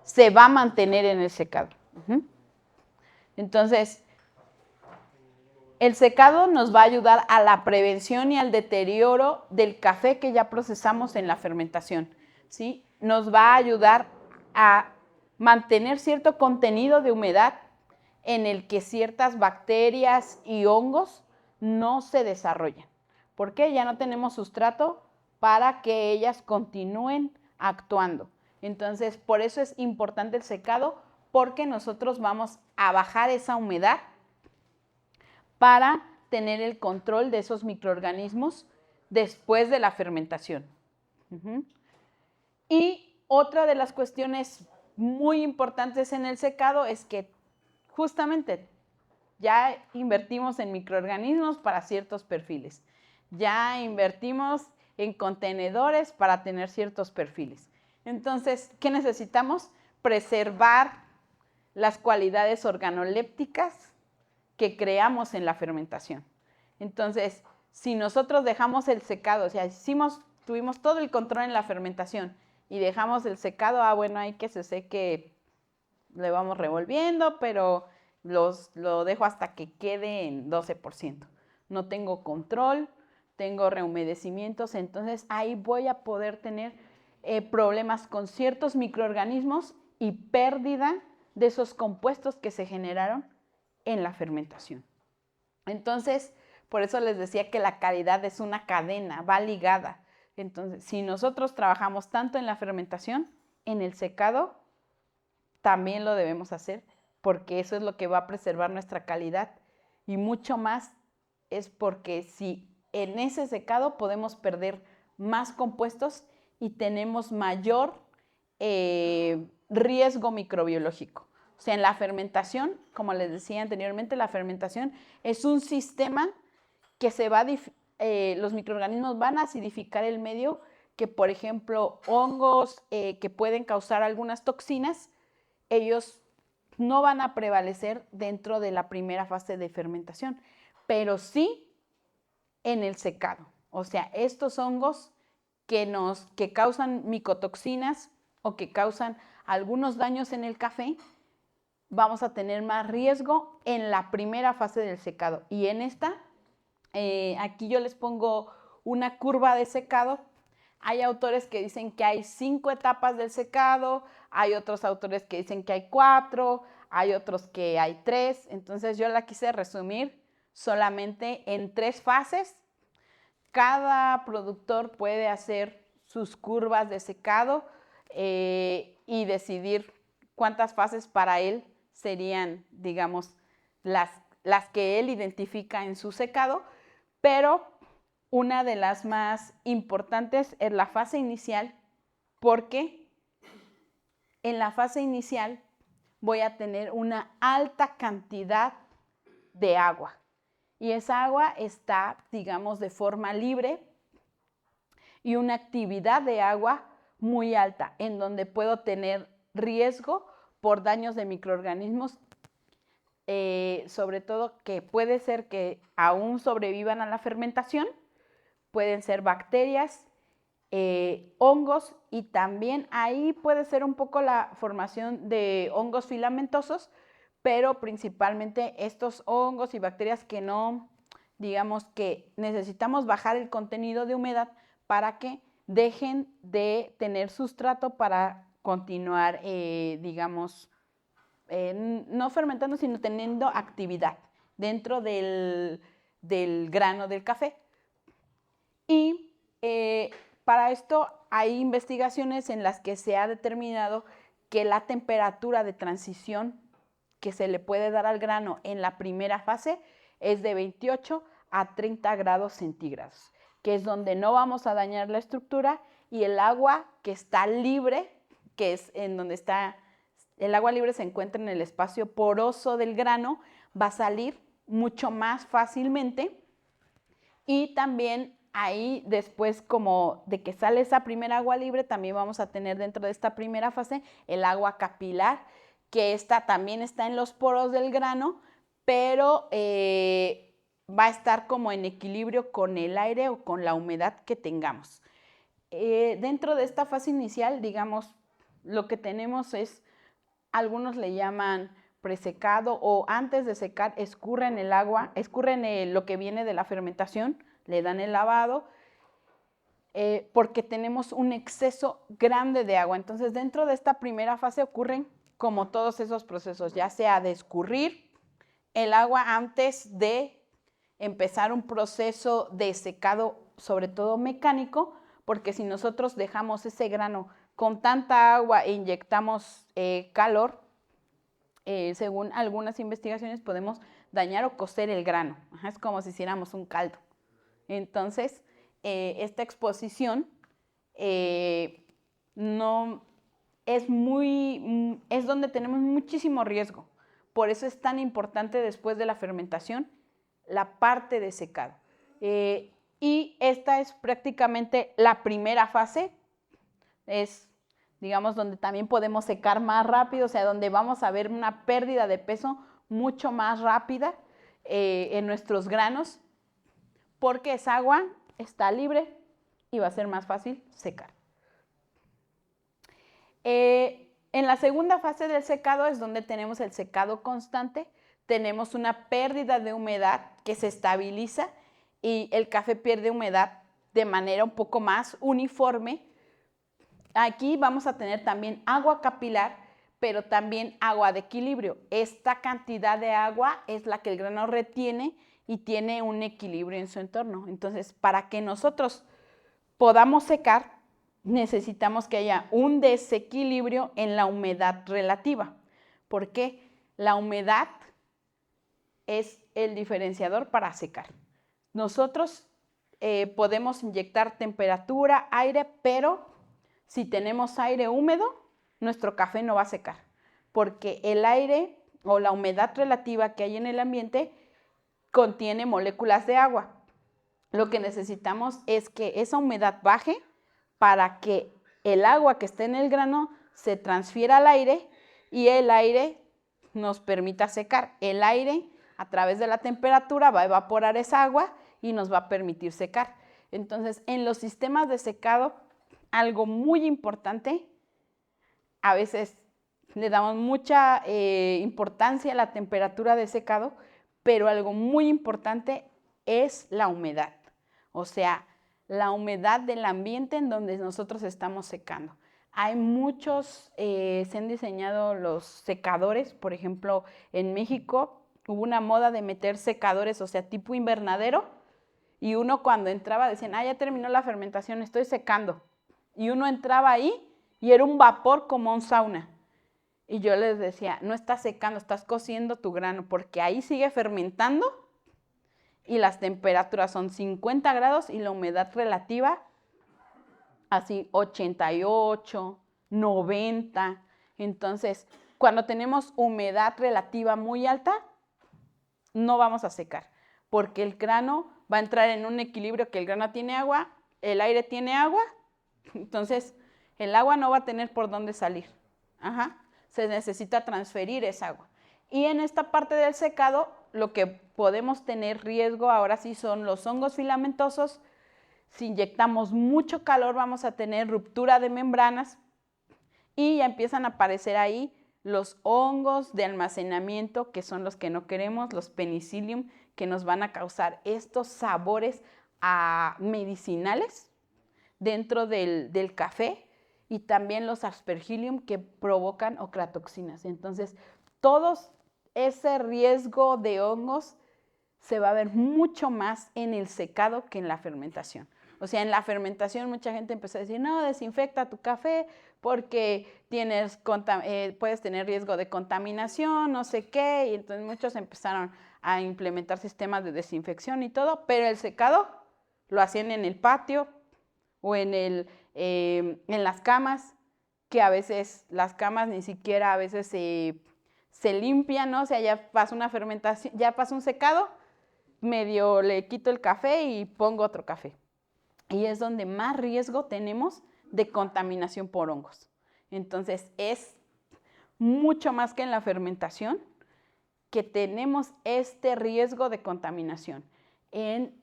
se va a mantener en el secado? Entonces, el secado nos va a ayudar a la prevención y al deterioro del café que ya procesamos en la fermentación, ¿sí? Nos va a ayudar a mantener cierto contenido de humedad en el que ciertas bacterias y hongos no se desarrollan. ¿Por qué? Ya no tenemos sustrato para que ellas continúen actuando. Entonces, por eso es importante el secado, porque nosotros vamos a bajar esa humedad para tener el control de esos microorganismos después de la fermentación. Y otra de las cuestiones muy importantes en el secado es que justamente ya invertimos en microorganismos para ciertos perfiles. Ya invertimos en contenedores para tener ciertos perfiles. Entonces, ¿qué necesitamos? Preservar las cualidades organolépticas que creamos en la fermentación. Entonces, si nosotros dejamos el secado, o sea, tuvimos todo el control en la fermentación y dejamos el secado, bueno, hay que se seque, le vamos revolviendo, pero lo dejo hasta que quede en 12%. No tengo control, tengo rehumedecimientos, entonces ahí voy a poder tener problemas con ciertos microorganismos y pérdida de esos compuestos que se generaron en la fermentación. Entonces, por eso les decía que la calidad es una cadena, va ligada. Entonces, si nosotros trabajamos tanto en la fermentación, en el secado también lo debemos hacer, porque eso es lo que va a preservar nuestra calidad. Y mucho más es porque si en ese secado podemos perder más compuestos y tenemos mayor riesgo microbiológico. O sea, en la fermentación, como les decía anteriormente, la fermentación es un sistema que los microorganismos van a acidificar el medio, que por ejemplo hongos que pueden causar algunas toxinas, ellos no van a prevalecer dentro de la primera fase de fermentación, pero sí en el secado. O sea, estos hongos que causan micotoxinas o que causan algunos daños en el café, vamos a tener más riesgo en la primera fase del secado. Y en esta, aquí yo les pongo una curva de secado. Hay autores que dicen que hay 5 etapas del secado, hay otros autores que dicen que hay 4, hay otros que hay 3. Entonces yo la quise resumir solamente en 3 fases. Cada productor puede hacer sus curvas de secado y decidir cuántas fases para él serían, digamos, las que él identifica en su secado, pero una de las más importantes es la fase inicial, porque en la fase inicial voy a tener una alta cantidad de agua. Y esa agua está, digamos, de forma libre y una actividad de agua muy alta, en donde puedo tener riesgo por daños de microorganismos, sobre todo que puede ser que aún sobrevivan a la fermentación, pueden ser bacterias, hongos, y también ahí puede ser un poco la formación de hongos filamentosos, pero principalmente estos hongos y bacterias que no, digamos que necesitamos bajar el contenido de humedad para que dejen de tener sustrato para continuar, digamos, no fermentando, sino teniendo actividad dentro del grano del café. Y para esto hay investigaciones en las que se ha determinado que la temperatura de transición que se le puede dar al grano en la primera fase es de 28 a 30 grados centígrados, que es donde no vamos a dañar la estructura, y el agua que está libre, que es en donde está, el agua libre se encuentra en el espacio poroso del grano, va a salir mucho más fácilmente. Y también ahí, después como de que sale esa primera agua libre, también vamos a tener dentro de esta primera fase el agua capilar, que esta también está en los poros del grano, pero va a estar como en equilibrio con el aire o con la humedad que tengamos. Dentro de esta fase inicial, digamos, lo que tenemos es, algunos le llaman presecado, o antes de secar escurren el agua, escurren lo que viene de la fermentación, le dan el lavado, porque tenemos un exceso grande de agua. Entonces, dentro de esta primera fase ocurren como todos esos procesos, ya sea de escurrir el agua antes de empezar un proceso de secado, sobre todo mecánico, porque si nosotros dejamos ese grano con tanta agua e inyectamos calor, según algunas investigaciones podemos dañar o cocer el grano. Es como si hiciéramos un caldo. Entonces, esta exposición no es es donde tenemos muchísimo riesgo. Por eso es tan importante después de la fermentación la parte de secado. Y esta es prácticamente la primera fase, es, digamos, donde también podemos secar más rápido, o sea, donde vamos a ver una pérdida de peso mucho más rápida en nuestros granos, porque esa agua está libre y va a ser más fácil secar. En la segunda fase del secado es donde tenemos el secado constante, tenemos una pérdida de humedad que se estabiliza y el café pierde humedad de manera un poco más uniforme. Aquí vamos a tener también agua capilar, pero también agua de equilibrio. Esta cantidad de agua es la que el grano retiene y tiene un equilibrio en su entorno. Entonces, para que nosotros podamos secar, necesitamos que haya un desequilibrio en la humedad relativa. ¿Por qué? La humedad es el diferenciador para secar. Nosotros podemos inyectar temperatura, aire, pero si tenemos aire húmedo, nuestro café no va a secar, porque el aire o la humedad relativa que hay en el ambiente contiene moléculas de agua. Lo que necesitamos es que esa humedad baje para que el agua que esté en el grano se transfiera al aire y el aire nos permita secar. El aire, a través de la temperatura, va a evaporar esa agua y nos va a permitir secar. Entonces, en los sistemas de secado, algo muy importante, a veces le damos mucha importancia a la temperatura de secado, pero algo muy importante es la humedad. O sea, la humedad del ambiente en donde nosotros estamos secando. Hay muchos, se han diseñado los secadores, por ejemplo, en México hubo una moda de meter secadores, o sea, tipo invernadero, y uno cuando entraba decían, ya terminó la fermentación, estoy secando. Y uno entraba ahí y era un vapor como un sauna. Y yo les decía, no estás secando, estás cociendo tu grano, porque ahí sigue fermentando y las temperaturas son 50 grados y la humedad relativa así 88, 90. Entonces, cuando tenemos humedad relativa muy alta, no vamos a secar, porque el grano va a entrar en un equilibrio que el grano tiene agua, el aire tiene agua, entonces el agua no va a tener por dónde salir. Se necesita transferir esa agua. Y en esta parte del secado, lo que podemos tener riesgo ahora sí son los hongos filamentosos. Si inyectamos mucho calor, vamos a tener ruptura de membranas y ya empiezan a aparecer ahí los hongos de almacenamiento, que son los que no queremos, los penicillium, que nos van a causar estos sabores medicinales dentro del café, y también los aspergillium que provocan ocratoxinas. Entonces, todo ese riesgo de hongos se va a ver mucho más en el secado que en la fermentación. O sea, en la fermentación mucha gente empezó a decir, no, desinfecta tu café porque puedes tener riesgo de contaminación, no sé qué, y entonces muchos empezaron a implementar sistemas de desinfección y todo, pero el secado lo hacían en el patio o en las camas, que a veces las camas ni siquiera a veces se limpian, ¿no? O sea, ya pasa una fermentación, ya pasa un secado, medio le quito el café y pongo otro café. Y es donde más riesgo tenemos de contaminación por hongos. Entonces, es mucho más que en la fermentación que tenemos este riesgo de contaminación. En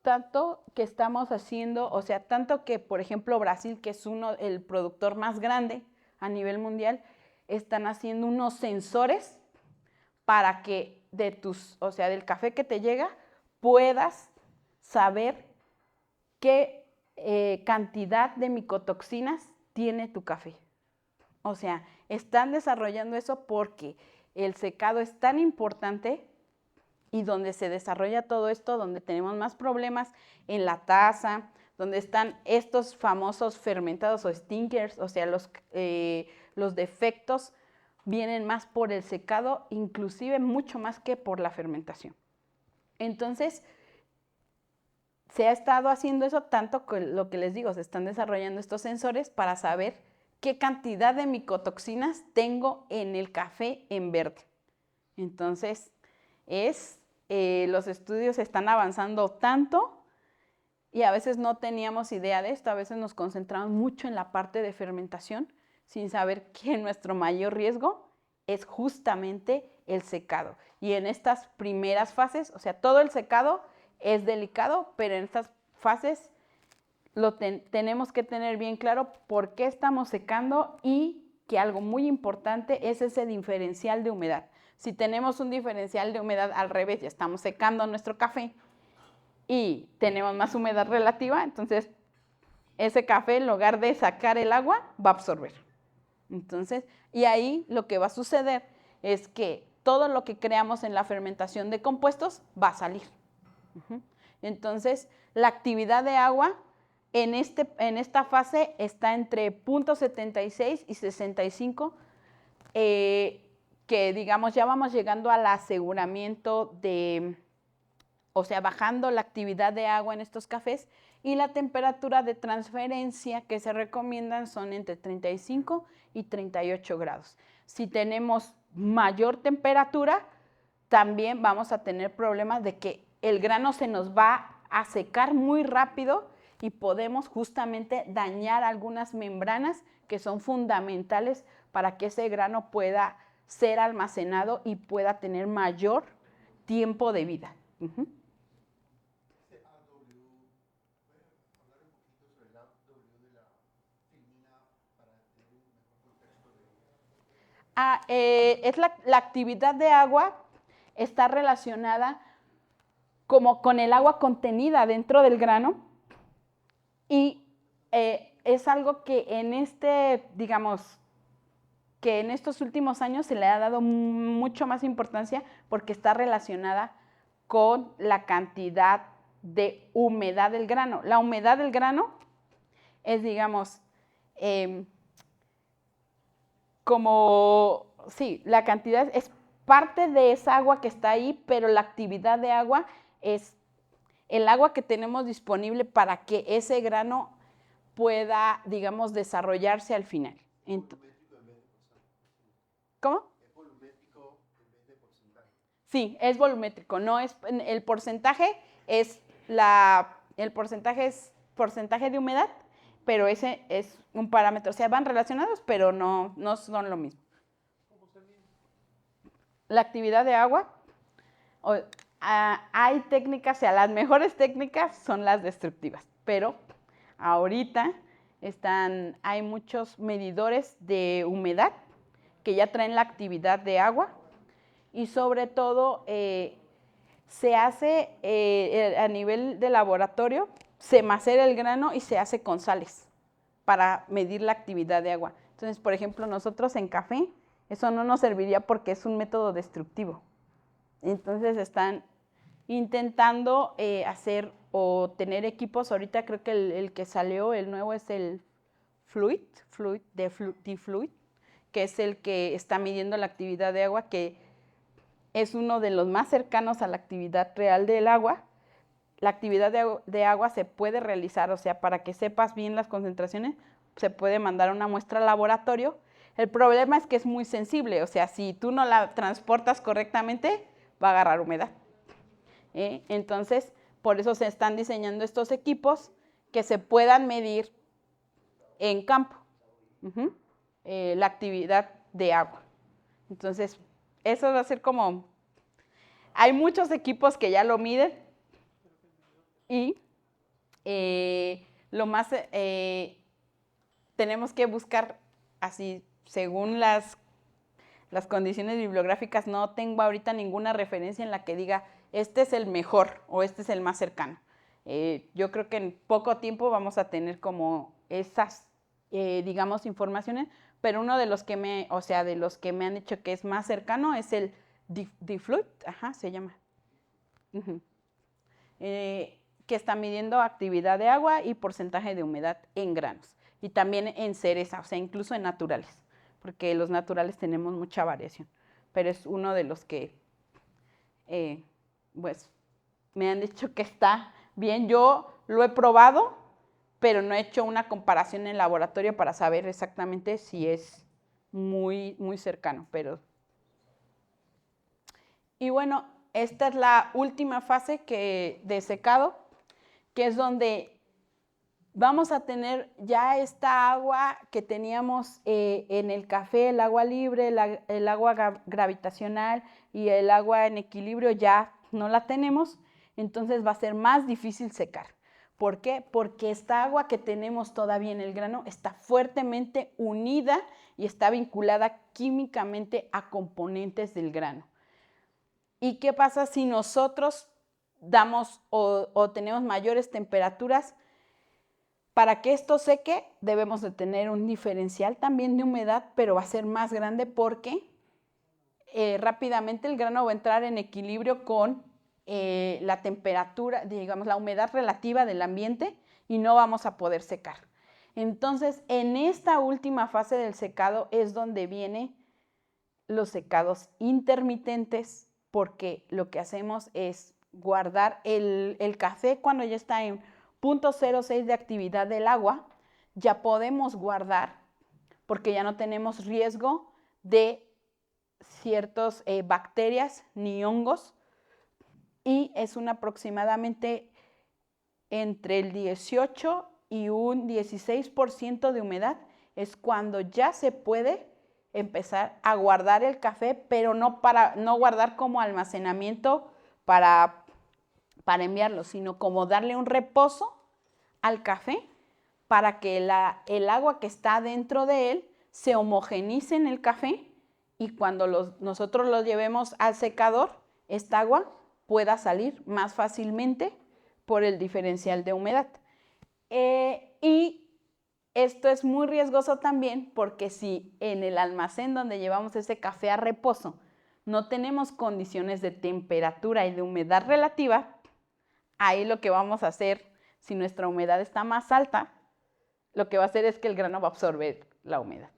tanto que estamos haciendo, o sea, tanto que, por ejemplo, Brasil, que es el productor más grande a nivel mundial, están haciendo unos sensores para que del café que te llega, puedas saber qué cantidad de micotoxinas tiene tu café. O sea, están desarrollando eso porque el secado es tan importante y donde se desarrolla todo esto, donde tenemos más problemas en la taza, donde están estos famosos fermentados o stinkers, o sea, los defectos vienen más por el secado, inclusive mucho más que por la fermentación. Entonces, se ha estado haciendo eso tanto con lo que les digo, se están desarrollando estos sensores para saber qué cantidad de micotoxinas tengo en el café en verde. Entonces, los estudios están avanzando tanto y a veces no teníamos idea de esto, a veces nos concentramos mucho en la parte de fermentación sin saber que nuestro mayor riesgo es justamente el secado. Y en estas primeras fases, o sea, todo el secado es delicado, pero en estas fases tenemos que tener bien claro por qué estamos secando y que algo muy importante es ese diferencial de humedad. Si tenemos un diferencial de humedad al revés, ya estamos secando nuestro café y tenemos más humedad relativa, entonces ese café en lugar de sacar el agua va a absorber. Entonces, y ahí lo que va a suceder es que todo lo que creamos en la fermentación de compuestos va a salir. Entonces, la actividad de agua en esta fase está entre 0.76 y 65, que digamos ya vamos llegando al aseguramiento o sea, bajando la actividad de agua en estos cafés, y la temperatura de transferencia que se recomiendan son entre 35 y 38 grados. Si tenemos mayor temperatura, también vamos a tener problemas de que el grano se nos va a secar muy rápido y podemos justamente dañar algunas membranas que son fundamentales para que ese grano pueda ser almacenado y pueda tener mayor tiempo de vida. Es la actividad de agua está relacionada como con el agua contenida dentro del grano y es algo que digamos, que en estos últimos años se le ha dado mucho más importancia porque está relacionada con la cantidad de humedad del grano. La humedad del grano es, digamos, la cantidad es parte de esa agua que está ahí, pero la actividad de agua es el agua que tenemos disponible para que ese grano pueda, digamos, desarrollarse al final. ¿Cómo? ¿Es volumétrico en vez de porcentaje? Sí, es volumétrico, no es el porcentaje es porcentaje de humedad, pero ese es un parámetro, o sea, van relacionados, pero no son lo mismo. ¿Cómo se mide? La actividad de agua, hay técnicas, o sea, las mejores técnicas son las destructivas, pero ahorita hay muchos medidores de humedad que ya traen la actividad de agua y sobre todo se hace a nivel de laboratorio, se macera el grano y se hace con sales para medir la actividad de agua. Entonces, por ejemplo, nosotros en café, eso no nos serviría porque es un método destructivo. Entonces están intentando hacer o tener equipos, ahorita creo que el que salió, el nuevo es el D-Fluid, que es el que está midiendo la actividad de agua, que es uno de los más cercanos a la actividad real del agua. La actividad de agua se puede realizar, o sea, para que sepas bien las concentraciones, se puede mandar una muestra al laboratorio. El problema es que es muy sensible, o sea, si tú no la transportas correctamente, va a agarrar humedad. Entonces, por eso se están diseñando estos equipos que se puedan medir en campo la actividad de agua. Entonces, eso va a ser como... Hay muchos equipos que ya lo miden y tenemos que buscar así, según las condiciones bibliográficas, no tengo ahorita ninguna referencia en la que diga este es el mejor o este es el más cercano. Yo creo que en poco tiempo vamos a tener como esas, digamos, informaciones, pero uno de los que me han dicho que es más cercano es el D-Fluid, se llama. Ujú. Que está midiendo actividad de agua y porcentaje de humedad en granos. Y también en cereza, o sea, incluso en naturales, porque los naturales tenemos mucha variación. Pero es uno de los que, pues, me han dicho que está bien. Yo lo he probado, pero no he hecho una comparación en laboratorio para saber exactamente si es muy, muy cercano. Y bueno, esta es la última fase de secado, que es donde vamos a tener ya esta agua que teníamos en el café, el agua libre, el agua gravitacional y el agua en equilibrio, ya no la tenemos, entonces va a ser más difícil secar. ¿Por qué? Porque esta agua que tenemos todavía en el grano está fuertemente unida y está vinculada químicamente a componentes del grano. ¿Y qué pasa si nosotros damos o tenemos mayores temperaturas? Para que esto seque, debemos de tener un diferencial también de humedad, pero va a ser más grande porque rápidamente el grano va a entrar en equilibrio con la temperatura, digamos, la humedad relativa del ambiente y no vamos a poder secar. Entonces, en esta última fase del secado es donde vienen los secados intermitentes, porque lo que hacemos es guardar el café cuando ya está en 0.06 de actividad del agua, ya podemos guardar porque ya no tenemos riesgo de ciertas bacterias ni hongos, y es un aproximadamente entre el 18 y un 16% de humedad, es cuando ya se puede empezar a guardar el café, pero no guardar como almacenamiento para enviarlo, sino como darle un reposo al café para que el agua que está dentro de él se homogenice en el café, y cuando nosotros lo llevemos al secador, esta agua pueda salir más fácilmente por el diferencial de humedad. Y esto es muy riesgoso también porque si en el almacén donde llevamos ese café a reposo no tenemos condiciones de temperatura y de humedad relativa, ahí lo que vamos a hacer, si nuestra humedad está más alta, lo que va a hacer es que el grano va a absorber la humedad.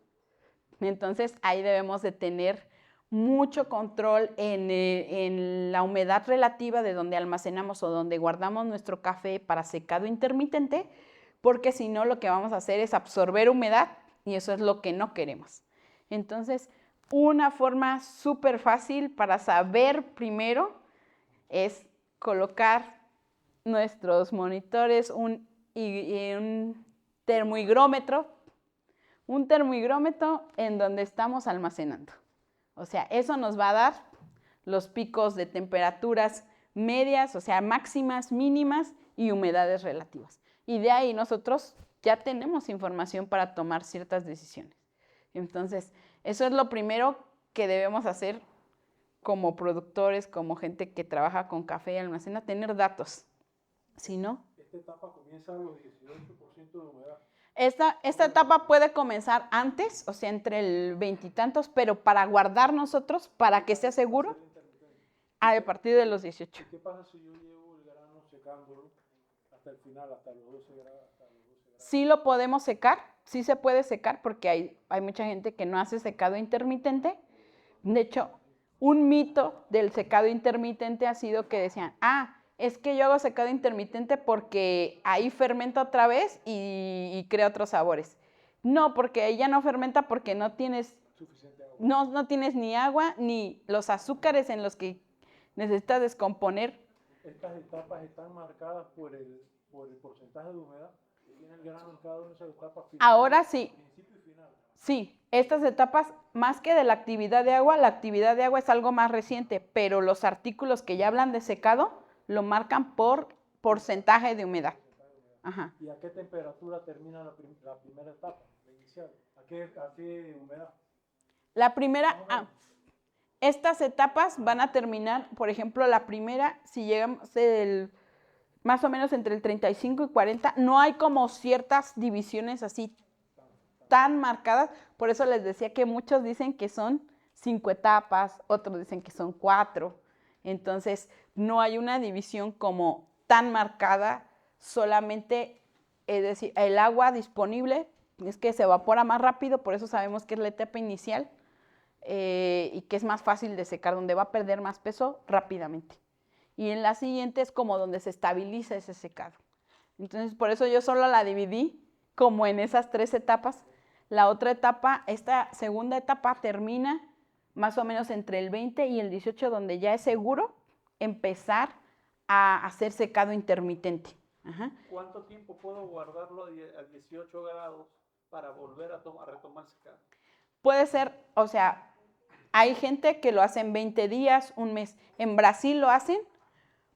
Entonces ahí debemos de tener mucho control en la humedad relativa de donde almacenamos o donde guardamos nuestro café para secado intermitente, porque si no lo que vamos a hacer es absorber humedad y eso es lo que no queremos. Entonces, una forma súper fácil para saber primero es colocar nuestros monitores, un termohigrómetro, en donde estamos almacenando. O sea, eso nos va a dar los picos de temperaturas medias, o sea, máximas, mínimas y humedades relativas. Y de ahí nosotros ya tenemos información para tomar ciertas decisiones. Entonces, eso es lo primero que debemos hacer como productores, como gente que trabaja con café y almacena, tener datos. Si no, esta etapa comienza a los 18% de humedad. Esta etapa puede comenzar antes, o sea, entre el veintitantos, pero para guardar nosotros, para que sea seguro, a partir de los 18. ¿Y qué pasa si yo llevo el grano secándolo hasta el final, hasta los 12 grados? Sí lo podemos secar, sí se puede secar, porque hay mucha gente que no hace secado intermitente. De hecho, un mito del secado intermitente ha sido que decían, es que yo hago secado intermitente porque ahí fermenta otra vez y crea otros sabores. No, porque ella no fermenta porque no tienes suficiente agua. No tienes ni agua ni los azúcares en los que necesitas descomponer. Estas etapas están marcadas por el porcentaje de humedad que tiene el grano en cada una de esas etapas finales. Ahora sí. Principio y final. Sí, estas etapas, más que de la actividad de agua, la actividad de agua es algo más reciente, pero los artículos que ya hablan de secado lo marcan por porcentaje de humedad. Ajá. ¿Y a qué temperatura termina la primera etapa, la inicial? ¿A qué humedad? La primera, estas etapas van a terminar, por ejemplo, la primera, si llegamos más o menos entre el 35 y 40, no hay como ciertas divisiones así tan marcadas, por eso les decía que muchos dicen que son 5 etapas, otros dicen que son 4. Entonces, no hay una división como tan marcada, solamente, es decir, el agua disponible es que se evapora más rápido, por eso sabemos que es la etapa inicial y que es más fácil de secar, donde va a perder más peso rápidamente. Y en la siguiente es como donde se estabiliza ese secado. Entonces, por eso yo solo la dividí como en esas 3 etapas. La otra etapa, esta segunda etapa termina más o menos entre el 20 y el 18, donde ya es seguro empezar a hacer secado intermitente. Ajá. ¿Cuánto tiempo puedo guardarlo a 18 grados para volver a retomar secado? Puede ser, o sea, hay gente que lo hace en 20 días, un mes. En Brasil lo hacen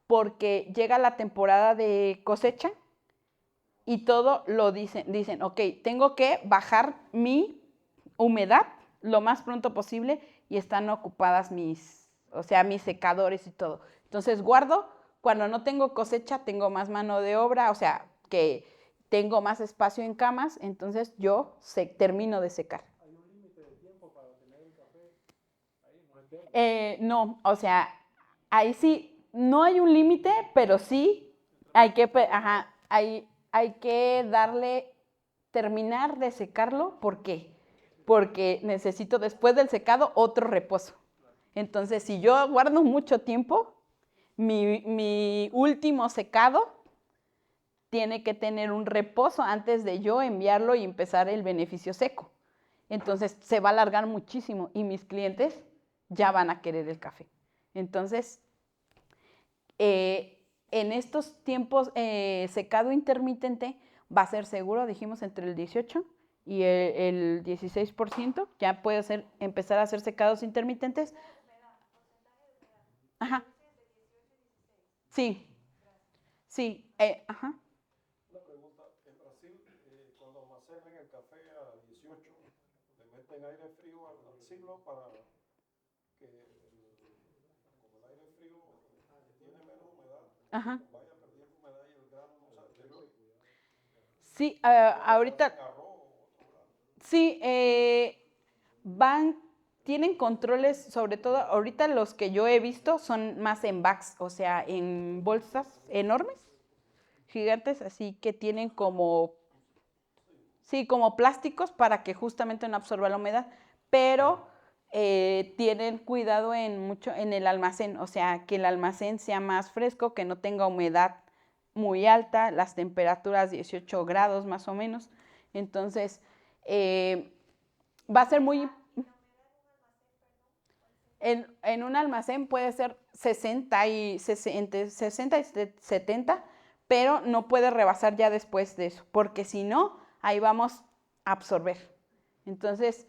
porque llega la temporada de cosecha y todo lo dicen, ok, tengo que bajar mi humedad lo más pronto posible y están ocupadas mis secadores y todo. Entonces guardo, cuando no tengo cosecha tengo más mano de obra, o sea, que tengo más espacio en camas, entonces yo termino de secar. ¿Hay un límite de tiempo para tener el café ahí? No, o sea, ahí sí, no hay un límite, pero sí hay que darle, terminar de secarlo. ¿Por qué? Porque necesito después del secado otro reposo. Entonces, si yo guardo mucho tiempo, mi último secado tiene que tener un reposo antes de yo enviarlo y empezar el beneficio seco. Entonces, se va a alargar muchísimo y mis clientes ya van a querer el café. Entonces, en estos tiempos, secado intermitente va a ser seguro, dijimos, entre el 18 y el 16%. Ya puede empezar a hacer secados intermitentes. Ajá. Sí, sí, ajá. Una pregunta, en Brasil, cuando almacenan el café a 18, le meten aire frío al silo para que como el aire frío tiene menos humedad, Ajá. vaya perdiendo humedad y el grano no se deteriore. Sí, ahorita, sí, tienen controles, sobre todo, ahorita los que yo he visto son más en bags, o sea, en bolsas enormes, gigantes, así que tienen como plásticos para que justamente no absorba la humedad, pero tienen cuidado en el almacén, o sea, que el almacén sea más fresco, que no tenga humedad muy alta, las temperaturas 18 grados más o menos. Entonces, va a ser muy... En un almacén puede ser 60 y 70, pero no puede rebasar ya después de eso, porque si no, ahí vamos a absorber. Entonces,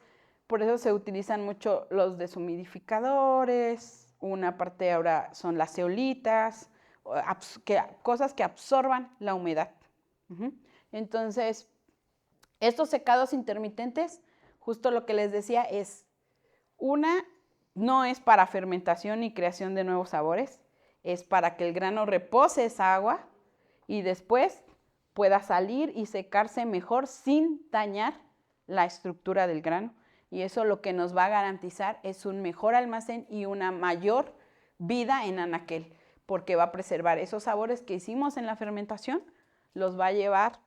por eso se utilizan mucho los deshumidificadores, una parte ahora son las zeolitas, cosas que absorban la humedad. Entonces, estos secados intermitentes, justo lo que les decía es, no es para fermentación y creación de nuevos sabores, es para que el grano repose esa agua y después pueda salir y secarse mejor sin dañar la estructura del grano. Y eso lo que nos va a garantizar es un mejor almacén y una mayor vida en anaquel, porque va a preservar esos sabores que hicimos en la fermentación, los va a llevar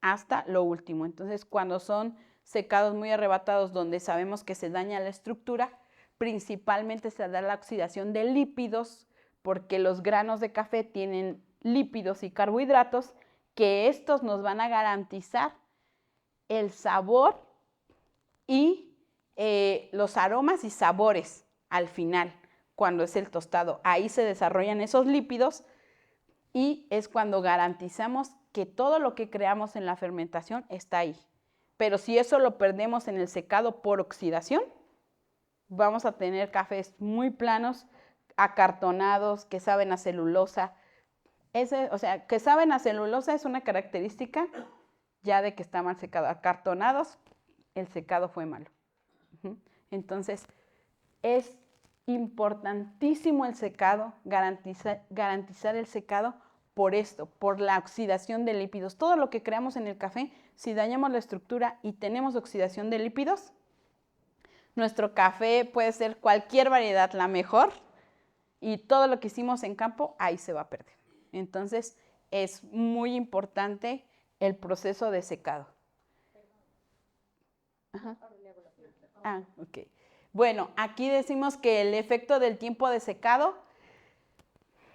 hasta lo último. Entonces, cuando son secados muy arrebatados donde sabemos que se daña la estructura, principalmente se da la oxidación de lípidos, porque los granos de café tienen lípidos y carbohidratos, que estos nos van a garantizar el sabor y los aromas y sabores al final, cuando es el tostado. Ahí se desarrollan esos lípidos y es cuando garantizamos que todo lo que creamos en la fermentación está ahí. Pero si eso lo perdemos en el secado por oxidación, vamos a tener cafés muy planos, acartonados, que saben a celulosa. O sea, que saben a celulosa es una característica ya de que está mal secado. Acartonados, el secado fue malo. Entonces, es importantísimo el secado, garantizar el secado por esto, por la oxidación de lípidos. Todo lo que creamos en el café, si dañamos la estructura y tenemos oxidación de lípidos, nuestro café puede ser cualquier variedad, la mejor, y todo lo que hicimos en campo ahí se va a perder. Entonces, es muy importante el proceso de secado. Ajá. Ah, ok. Bueno, aquí decimos que el efecto del tiempo de secado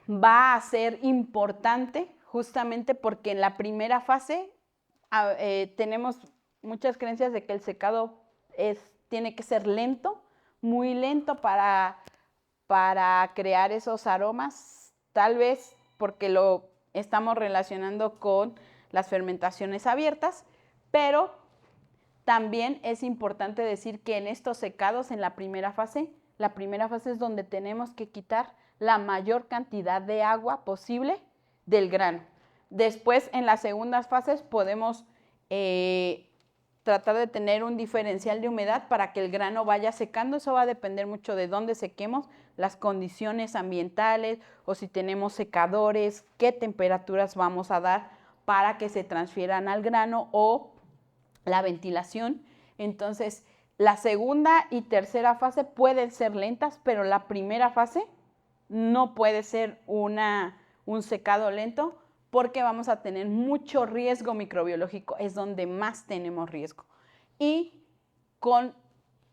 va a ser importante justamente porque en la primera fase tenemos muchas creencias de que el secado tiene que ser lento, muy lento para crear esos aromas, tal vez porque lo estamos relacionando con las fermentaciones abiertas, pero también es importante decir que en estos secados, en la primera fase es donde tenemos que quitar la mayor cantidad de agua posible del grano. Después, en las segundas fases, podemos tratar de tener un diferencial de humedad para que el grano vaya secando. Eso va a depender mucho de dónde sequemos, las condiciones ambientales o si tenemos secadores, qué temperaturas vamos a dar para que se transfieran al grano o la ventilación. Entonces, la segunda y tercera fase pueden ser lentas, pero la primera fase no puede ser un secado lento porque vamos a tener mucho riesgo microbiológico, es donde más tenemos riesgo. Y con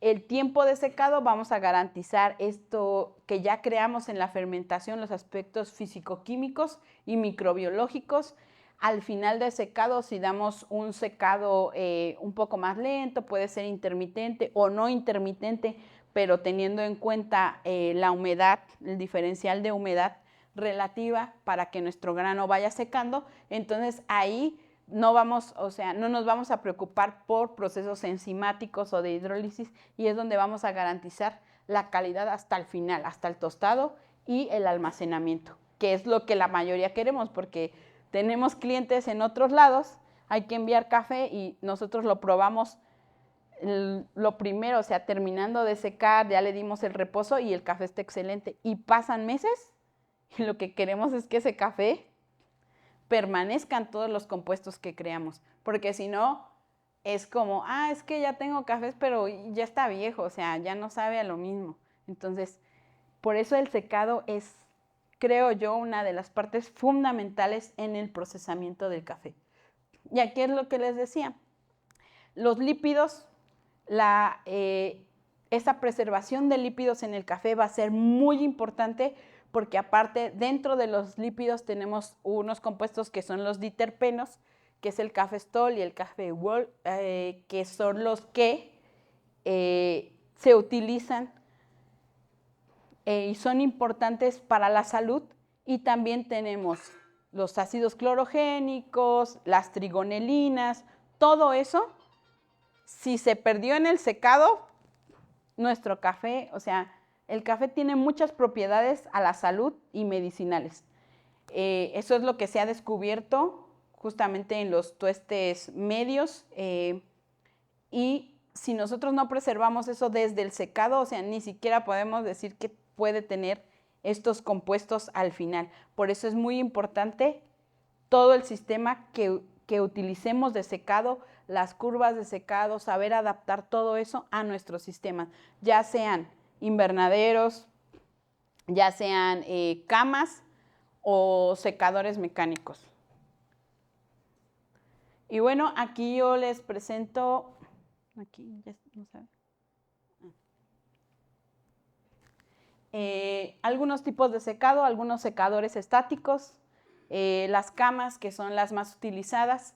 el tiempo de secado vamos a garantizar esto que ya creamos en la fermentación, los aspectos físico-químicos y microbiológicos. Al final del secado, si damos un secado un poco más lento, puede ser intermitente o no intermitente, pero teniendo en cuenta la humedad, el diferencial de humedad relativa para que nuestro grano vaya secando, entonces ahí no nos vamos a preocupar por procesos enzimáticos o de hidrólisis y es donde vamos a garantizar la calidad hasta el final, hasta el tostado y el almacenamiento, que es lo que la mayoría queremos porque tenemos clientes en otros lados, hay que enviar café y nosotros lo probamos lo primero, o sea, terminando de secar, ya le dimos el reposo y el café está excelente. Y pasan meses y lo que queremos es que ese café permanezcan todos los compuestos que creamos, porque si no, es como, es que ya tengo cafés, pero ya está viejo, o sea, ya no sabe a lo mismo. Entonces, por eso el secado es, creo yo, una de las partes fundamentales en el procesamiento del café. Y aquí es lo que les decía, los lípidos, esa preservación de lípidos en el café va a ser muy importante porque aparte dentro de los lípidos tenemos unos compuestos que son los diterpenos, que es el cafestol y el cafeol, que son los que se utilizan y son importantes para la salud. Y también tenemos los ácidos clorogénicos, las trigonelinas, todo eso. Si se perdió en el secado, nuestro café, o sea, el café tiene muchas propiedades a la salud y medicinales. Eso es lo que se ha descubierto justamente en los tuestes medios y si nosotros no preservamos eso desde el secado, o sea, ni siquiera podemos decir que puede tener estos compuestos al final. Por eso es muy importante todo el sistema que utilicemos de secado, las curvas de secado, saber adaptar todo eso a nuestros sistemas, ya sean invernaderos, ya sean camas o secadores mecánicos. Y bueno, aquí yo les presento, aquí ya no saben. Algunos tipos de secado, algunos secadores estáticos, las camas que son las más utilizadas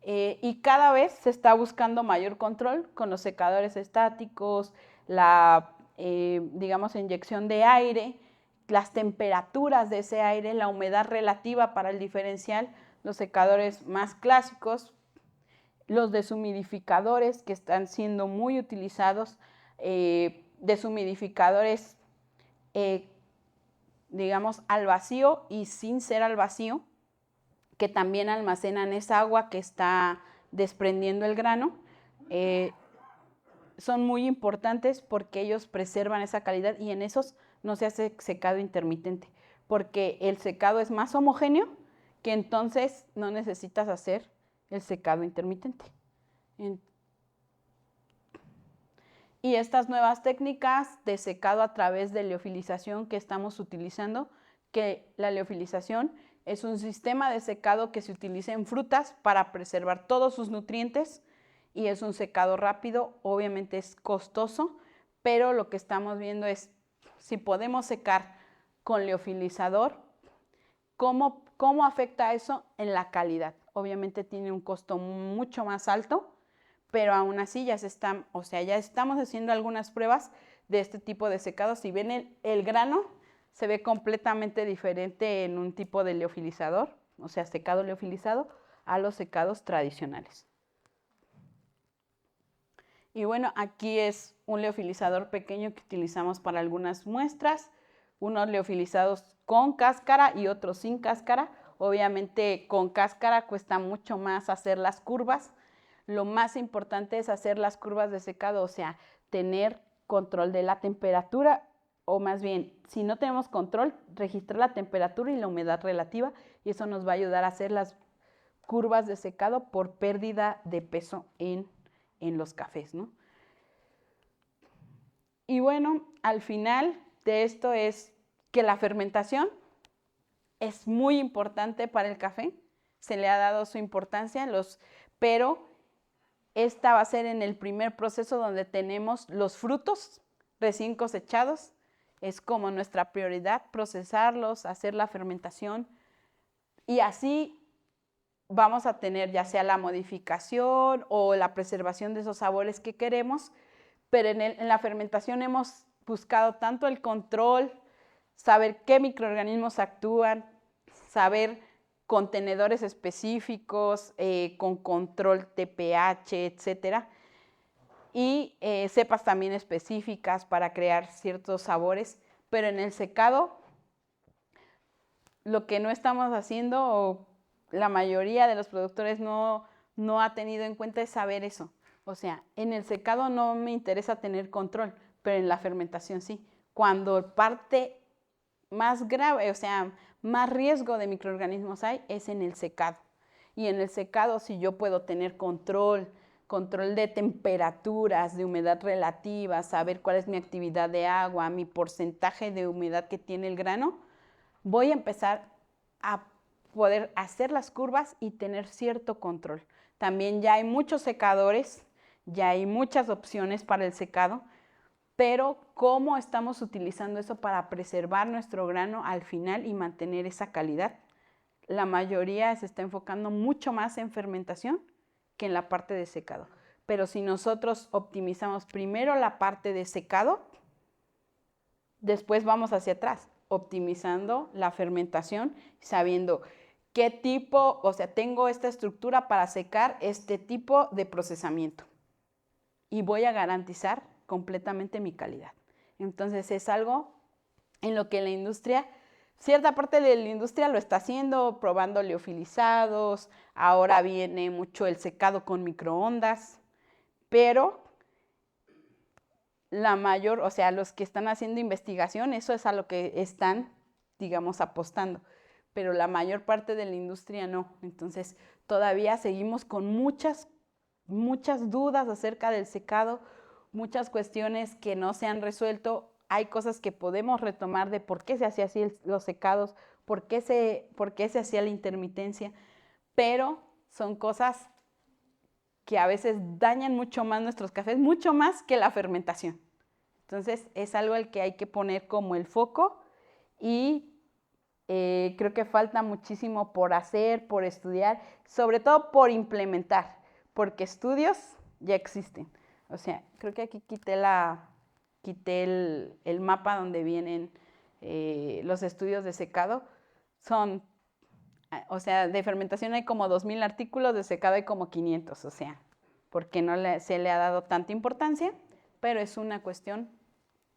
y cada vez se está buscando mayor control con los secadores estáticos, la digamos inyección de aire, las temperaturas de ese aire, la humedad relativa para el diferencial, los secadores más clásicos, los deshumidificadores que están siendo muy utilizados, deshumidificadores digamos al vacío y sin ser al vacío, que también almacenan esa agua que está desprendiendo el grano. Son muy importantes porque ellos preservan esa calidad y en esos no se hace secado intermitente, porque el secado es más homogéneo, que entonces no necesitas hacer el secado intermitente. Y estas nuevas técnicas de secado a través de liofilización que estamos utilizando, que la liofilización es un sistema de secado que se utiliza en frutas para preservar todos sus nutrientes y es un secado rápido, obviamente es costoso, pero lo que estamos viendo es si podemos secar con liofilizador, ¿cómo afecta eso en la calidad? Obviamente tiene un costo mucho más alto, pero aún así ya estamos haciendo algunas pruebas de este tipo de secado. Si ven el grano, se ve completamente diferente en un tipo de liofilizador, o sea, secado liofilizado, a los secados tradicionales. Y bueno, aquí es un liofilizador pequeño que utilizamos para algunas muestras, unos liofilizados con cáscara y otros sin cáscara. Obviamente con cáscara cuesta mucho más hacer las curvas. Lo más importante es hacer las curvas de secado, o sea, tener control de la temperatura, o más bien, si no tenemos control, registrar la temperatura y la humedad relativa, y eso nos va a ayudar a hacer las curvas de secado por pérdida de peso en los cafés, ¿no? Y bueno, al final de esto es que la fermentación es muy importante para el café, se le ha dado su importancia, pero esta va a ser en el primer proceso donde tenemos los frutos recién cosechados, es como nuestra prioridad procesarlos, hacer la fermentación y así vamos a tener ya sea la modificación o la preservación de esos sabores que queremos, pero en la fermentación hemos buscado tanto el control, saber qué microorganismos actúan, saber contenedores específicos con control de pH, etcétera, y cepas también específicas para crear ciertos sabores, pero en el secado lo que no estamos haciendo, o la mayoría de los productores no ha tenido en cuenta, es saber eso. O sea, en el secado no me interesa tener control, pero en la fermentación sí. Cuando parte más grave, o sea, más riesgo de microorganismos hay, es en el secado. Y en el secado, si yo puedo tener control de temperaturas, de humedad relativa, saber cuál es mi actividad de agua, mi porcentaje de humedad que tiene el grano, voy a empezar a poder hacer las curvas y tener cierto control. También ya hay muchos secadores, ya hay muchas opciones para el secado, pero ¿cómo estamos utilizando eso para preservar nuestro grano al final y mantener esa calidad? La mayoría se está enfocando mucho más en fermentación que en la parte de secado. Pero si nosotros optimizamos primero la parte de secado, después vamos hacia atrás, optimizando la fermentación, sabiendo qué tipo, o sea, tengo esta estructura para secar este tipo de procesamiento y voy a garantizar completamente mi calidad. Entonces es algo en lo que la industria, cierta parte de la industria lo está haciendo, probando liofilizados, ahora viene mucho el secado con microondas, pero la mayor, o sea, los que están haciendo investigación, eso es a lo que están, digamos, apostando, pero la mayor parte de la industria no. Entonces, todavía seguimos con muchas dudas acerca del secado, muchas cuestiones que no se han resuelto. Hay cosas que podemos retomar de por qué se hacía así los secados, por qué se hacía la intermitencia, pero son cosas que a veces dañan mucho más nuestros cafés, mucho más que la fermentación. Entonces es algo al que hay que poner como el foco y creo que falta muchísimo por hacer, por estudiar, sobre todo por implementar, porque estudios ya existen. O sea, creo que aquí quité el mapa donde vienen los estudios de secado. O sea, de fermentación hay como 2000 artículos, de secado hay como 500, o sea, porque no se le ha dado tanta importancia, pero es una cuestión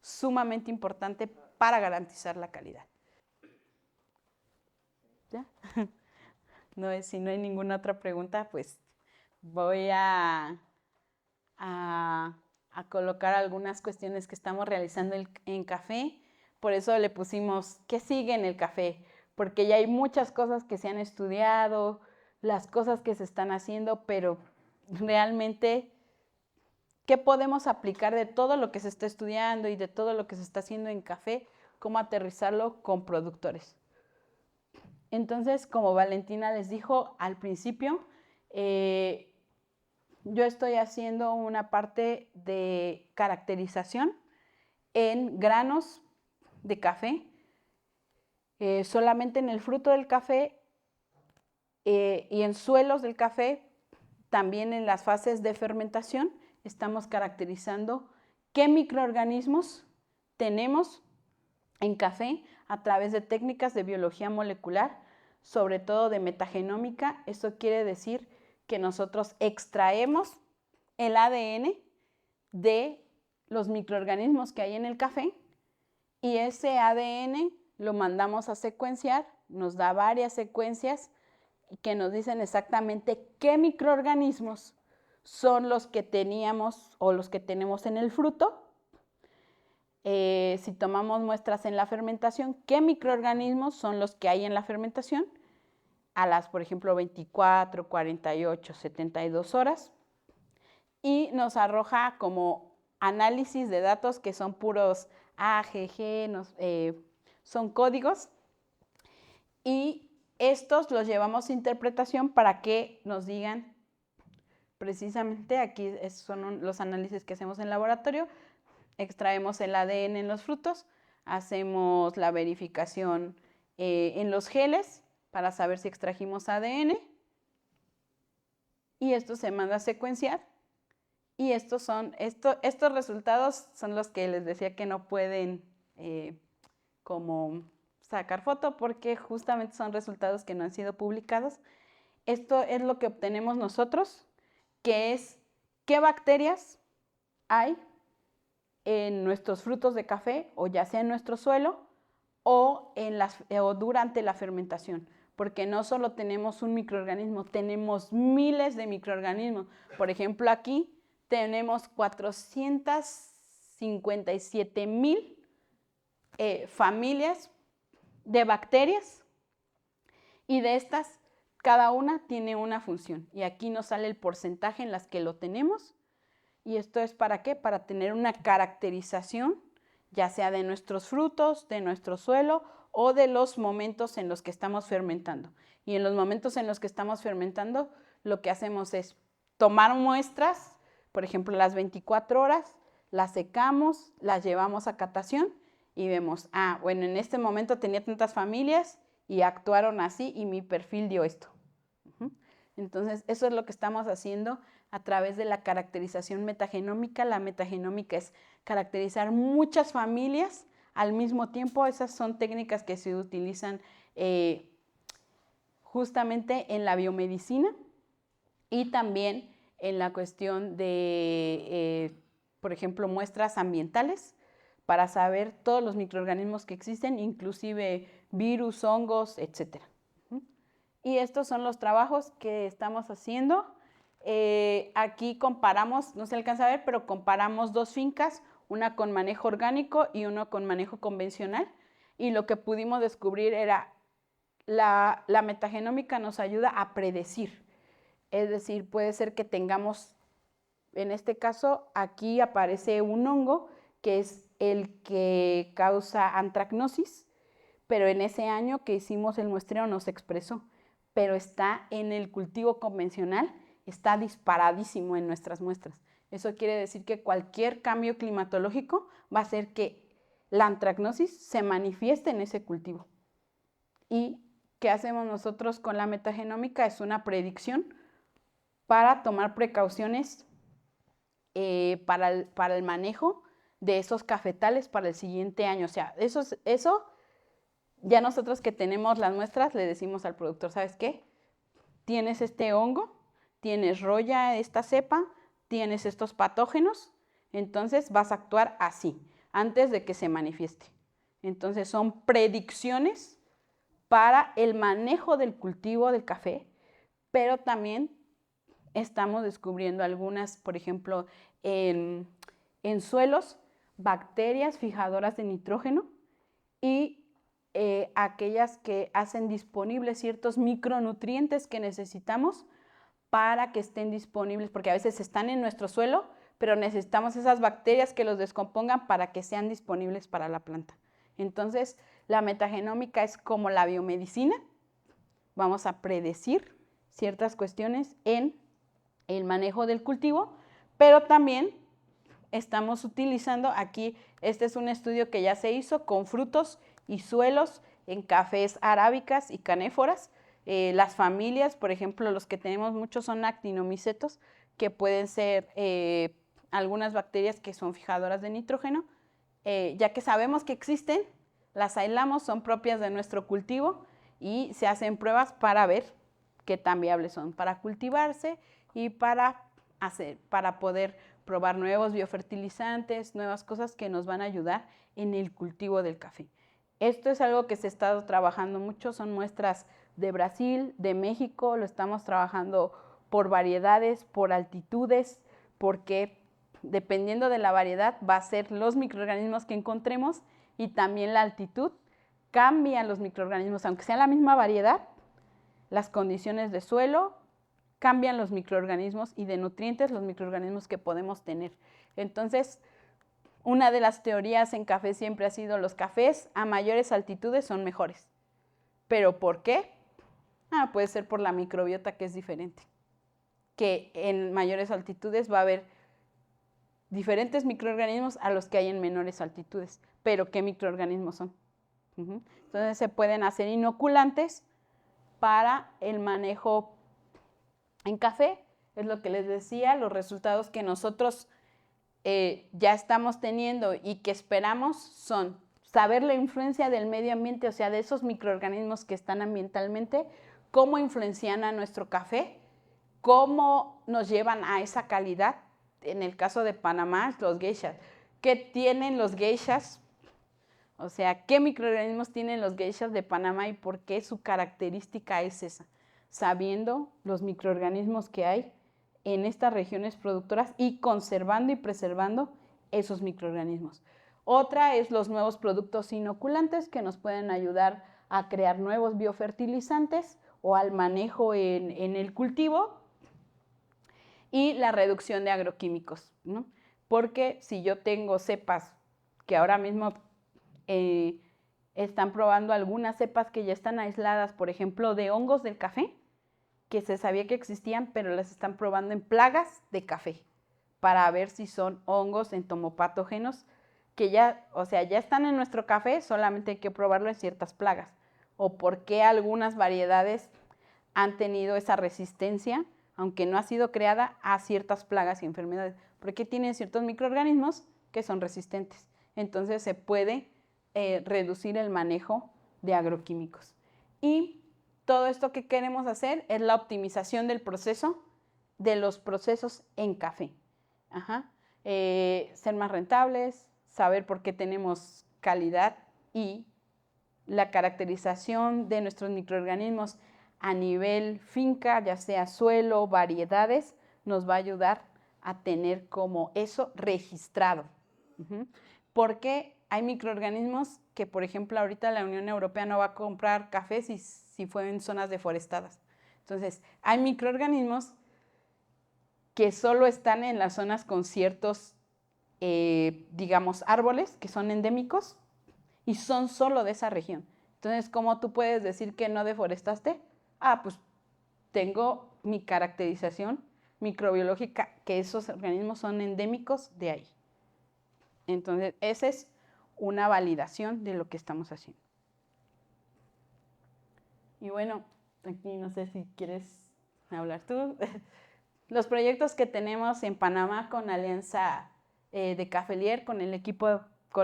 sumamente importante para garantizar la calidad. ¿Ya? Si no hay ninguna otra pregunta, pues voy a colocar algunas cuestiones que estamos realizando en café. Por eso le pusimos ¿qué sigue en el café? Porque ya hay muchas cosas que se han estudiado, las cosas que se están haciendo, pero realmente ¿qué podemos aplicar de todo lo que se está estudiando y de todo lo que se está haciendo en café? ¿Cómo aterrizarlo con productores? Entonces, como Valentina les dijo al principio, yo estoy haciendo una parte de caracterización en granos de café, solamente en el fruto del café y en suelos del café, también en las fases de fermentación, estamos caracterizando qué microorganismos tenemos en café a través de técnicas de biología molecular, sobre todo de metagenómica. Eso quiere decir que nosotros extraemos el ADN de los microorganismos que hay en el café y ese ADN lo mandamos a secuenciar, nos da varias secuencias que nos dicen exactamente qué microorganismos son los que teníamos o los que tenemos en el fruto. Si tomamos muestras en la fermentación, qué microorganismos son los que hay en la fermentación a las, por ejemplo, 24, 48, 72 horas y nos arroja como análisis de datos que son puros AGG, son códigos y estos los llevamos a interpretación para que nos digan precisamente, aquí son los análisis que hacemos en laboratorio, extraemos el ADN en los frutos, hacemos la verificación en los geles para saber si extrajimos ADN y esto se manda a secuenciar y estos resultados son los que les decía que no pueden como sacar foto porque justamente son resultados que no han sido publicados. Esto es lo que obtenemos nosotros, que es qué bacterias hay en nuestros frutos de café o ya sea en nuestro suelo o durante la fermentación, porque no solo tenemos un microorganismo, tenemos miles de microorganismos. Por ejemplo, aquí tenemos 457,000 familias de bacterias y de estas cada una tiene una función y aquí nos sale el porcentaje en las que lo tenemos. ¿Y esto es para qué? Para tener una caracterización, ya sea de nuestros frutos, de nuestro suelo o de los momentos en los que estamos fermentando. Y en los momentos en los que estamos fermentando, lo que hacemos es tomar muestras, por ejemplo, las 24 horas, las secamos, las llevamos a catación y vemos, bueno, en este momento tenía tantas familias y actuaron así y mi perfil dio esto. Entonces, eso es lo que estamos haciendo a través de la caracterización metagenómica. La metagenómica es caracterizar muchas familias al mismo tiempo. Esas son técnicas que se utilizan justamente en la biomedicina y también en la cuestión de, por ejemplo, muestras ambientales para saber todos los microorganismos que existen, inclusive virus, hongos, etcétera. Y estos son los trabajos que estamos haciendo. Aquí comparamos, no se alcanza a ver, pero comparamos dos fincas, una con manejo orgánico y una con manejo convencional. Y lo que pudimos descubrir era la metagenómica nos ayuda a predecir. Es decir, puede ser que tengamos, en este caso, aquí aparece un hongo que es el que causa antracnosis, pero en ese año que hicimos el muestreo no se expresó. Pero está en el cultivo convencional, está disparadísimo en nuestras muestras. Eso quiere decir que cualquier cambio climatológico va a hacer que la antracnosis se manifieste en ese cultivo. ¿Y qué hacemos nosotros con la metagenómica? Es una predicción para tomar precauciones para el manejo de esos cafetales para el siguiente año. O sea, eso ya nosotros que tenemos las muestras le decimos al productor, ¿sabes qué? Tienes este hongo, tienes roya esta cepa, tienes estos patógenos, entonces vas a actuar así, antes de que se manifieste. Entonces son predicciones para el manejo del cultivo del café, pero también estamos descubriendo algunas, por ejemplo, en suelos, bacterias fijadoras de nitrógeno y aquellas que hacen disponibles ciertos micronutrientes que necesitamos para que estén disponibles, porque a veces están en nuestro suelo, pero necesitamos esas bacterias que los descompongan para que sean disponibles para la planta. Entonces, la metagenómica es como la biomedicina. Vamos a predecir ciertas cuestiones en el manejo del cultivo, pero también estamos utilizando aquí, este es un estudio que ya se hizo con frutos y suelos en cafés arábicas y canéforas. Las familias, por ejemplo, los que tenemos muchos son actinomicetos, que pueden ser algunas bacterias que son fijadoras de nitrógeno. Ya que sabemos que existen, las aislamos, son propias de nuestro cultivo y se hacen pruebas para ver qué tan viables son para cultivarse y para poder probar nuevos biofertilizantes, nuevas cosas que nos van a ayudar en el cultivo del café. Esto es algo que se ha estado trabajando mucho, son muestras de Brasil, de México, lo estamos trabajando por variedades, por altitudes, porque dependiendo de la variedad va a ser los microorganismos que encontremos y también la altitud. Cambian los microorganismos, aunque sea la misma variedad, las condiciones de suelo, cambian los microorganismos y de nutrientes los microorganismos que podemos tener. Entonces, una de las teorías en café siempre ha sido los cafés a mayores altitudes son mejores. ¿Pero por qué? Puede ser por la microbiota que es diferente, que en mayores altitudes va a haber diferentes microorganismos a los que hay en menores altitudes. ¿Pero qué microorganismos son? Entonces se pueden hacer inoculantes para el manejo en café. Es lo que les decía, los resultados que nosotros ya estamos teniendo y que esperamos son saber la influencia del medio ambiente, o sea, de esos microorganismos que están ambientalmente, cómo influencian a nuestro café, cómo nos llevan a esa calidad. En el caso de Panamá, los geishas. ¿Qué tienen los geishas? O sea, ¿qué microorganismos tienen los geishas de Panamá y por qué su característica es esa? Sabiendo los microorganismos que hay en estas regiones productoras y conservando y preservando esos microorganismos. Otra es los nuevos productos inoculantes que nos pueden ayudar a crear nuevos biofertilizantes o al manejo en el cultivo, y la reducción de agroquímicos, ¿no? Porque si yo tengo cepas que ahora mismo están probando algunas cepas que ya están aisladas, por ejemplo, de hongos del café, que se sabía que existían, pero las están probando en plagas de café para ver si son hongos entomopatógenos que ya, o sea, ya están en nuestro café, solamente hay que probarlo en ciertas plagas. O por qué algunas variedades han tenido esa resistencia, aunque no ha sido creada, a ciertas plagas y enfermedades, porque tienen ciertos microorganismos que son resistentes. Entonces se puede reducir el manejo de agroquímicos. Y todo esto que queremos hacer es la optimización del proceso, de los procesos en café. Ser más rentables, saber por qué tenemos calidad y la caracterización de nuestros microorganismos a nivel finca, ya sea suelo, variedades, nos va a ayudar a tener como eso registrado. Porque hay microorganismos que, por ejemplo, ahorita la Unión Europea no va a comprar café si fue en zonas deforestadas. Entonces, hay microorganismos que solo están en las zonas con ciertos, digamos, árboles que son endémicos y son solo de esa región. Entonces, ¿cómo tú puedes decir que no deforestaste? Pues tengo mi caracterización microbiológica, que esos organismos son endémicos de ahí. Entonces, esa es una validación de lo que estamos haciendo. Y bueno, aquí no sé si quieres hablar tú. Los proyectos que tenemos en Panamá con Alianza de Cafelier, con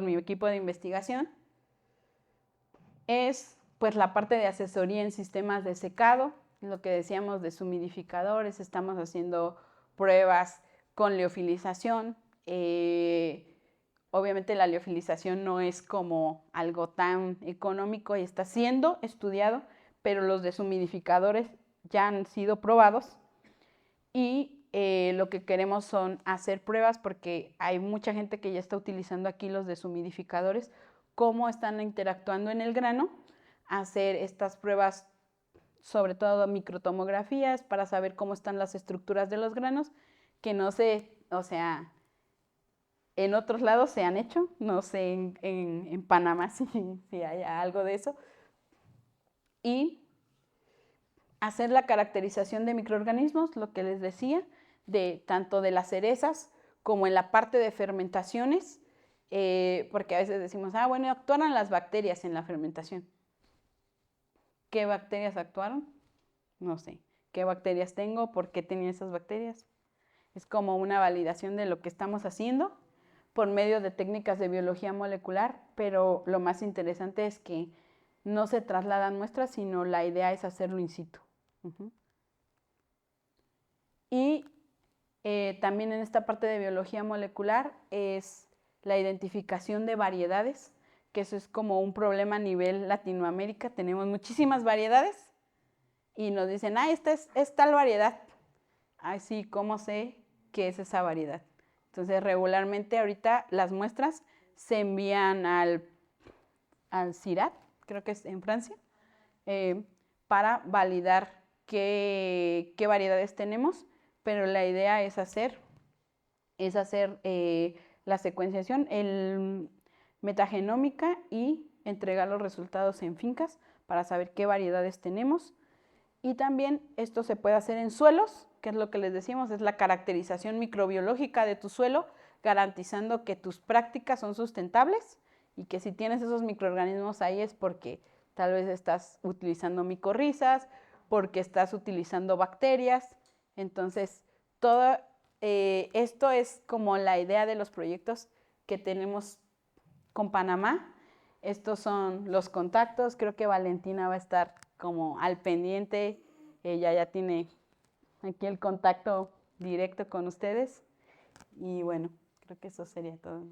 mi equipo de investigación, es pues la parte de asesoría en sistemas de secado, lo que decíamos de deshumidificadores, estamos haciendo pruebas con liofilización. Obviamente la liofilización no es como algo tan económico y está siendo estudiado, pero los deshumidificadores ya han sido probados y lo que queremos son hacer pruebas porque hay mucha gente que ya está utilizando aquí los deshumidificadores, cómo están interactuando en el grano, hacer estas pruebas, sobre todo microtomografías, para saber cómo están las estructuras de los granos, que no se, o sea, En otros lados se han hecho, no sé en Panamá si hay algo de eso. Y hacer la caracterización de microorganismos, lo que les decía, tanto de las cerezas como en la parte de fermentaciones, porque a veces decimos, bueno, actuaron las bacterias en la fermentación. ¿Qué bacterias actuaron? No sé. ¿Qué bacterias tengo? ¿Por qué tenía esas bacterias? Es como una validación de lo que estamos haciendo por medio de técnicas de biología molecular, pero lo más interesante es que no se trasladan muestras, sino la idea es hacerlo in situ. Y también en esta parte de biología molecular es la identificación de variedades, que eso es como un problema a nivel Latinoamérica. Tenemos muchísimas variedades y nos dicen, esta es tal variedad. Sí, ¿cómo sé qué es esa variedad? Entonces, regularmente ahorita las muestras se envían al CIRAD, creo que es en Francia, para validar qué variedades tenemos, pero la idea es hacer la secuenciación, metagenómica y entregar los resultados en fincas para saber qué variedades tenemos. Y también esto se puede hacer en suelos, que es lo que les decimos, es la caracterización microbiológica de tu suelo, garantizando que tus prácticas son sustentables y que si tienes esos microorganismos ahí es porque tal vez estás utilizando micorrizas, porque estás utilizando bacterias. Entonces, todo esto es como la idea de los proyectos que tenemos con Panamá. Estos son los contactos. Creo que Valentina va a estar como al pendiente. Ella ya tiene aquí el contacto directo con ustedes. Y bueno, creo que eso sería todo.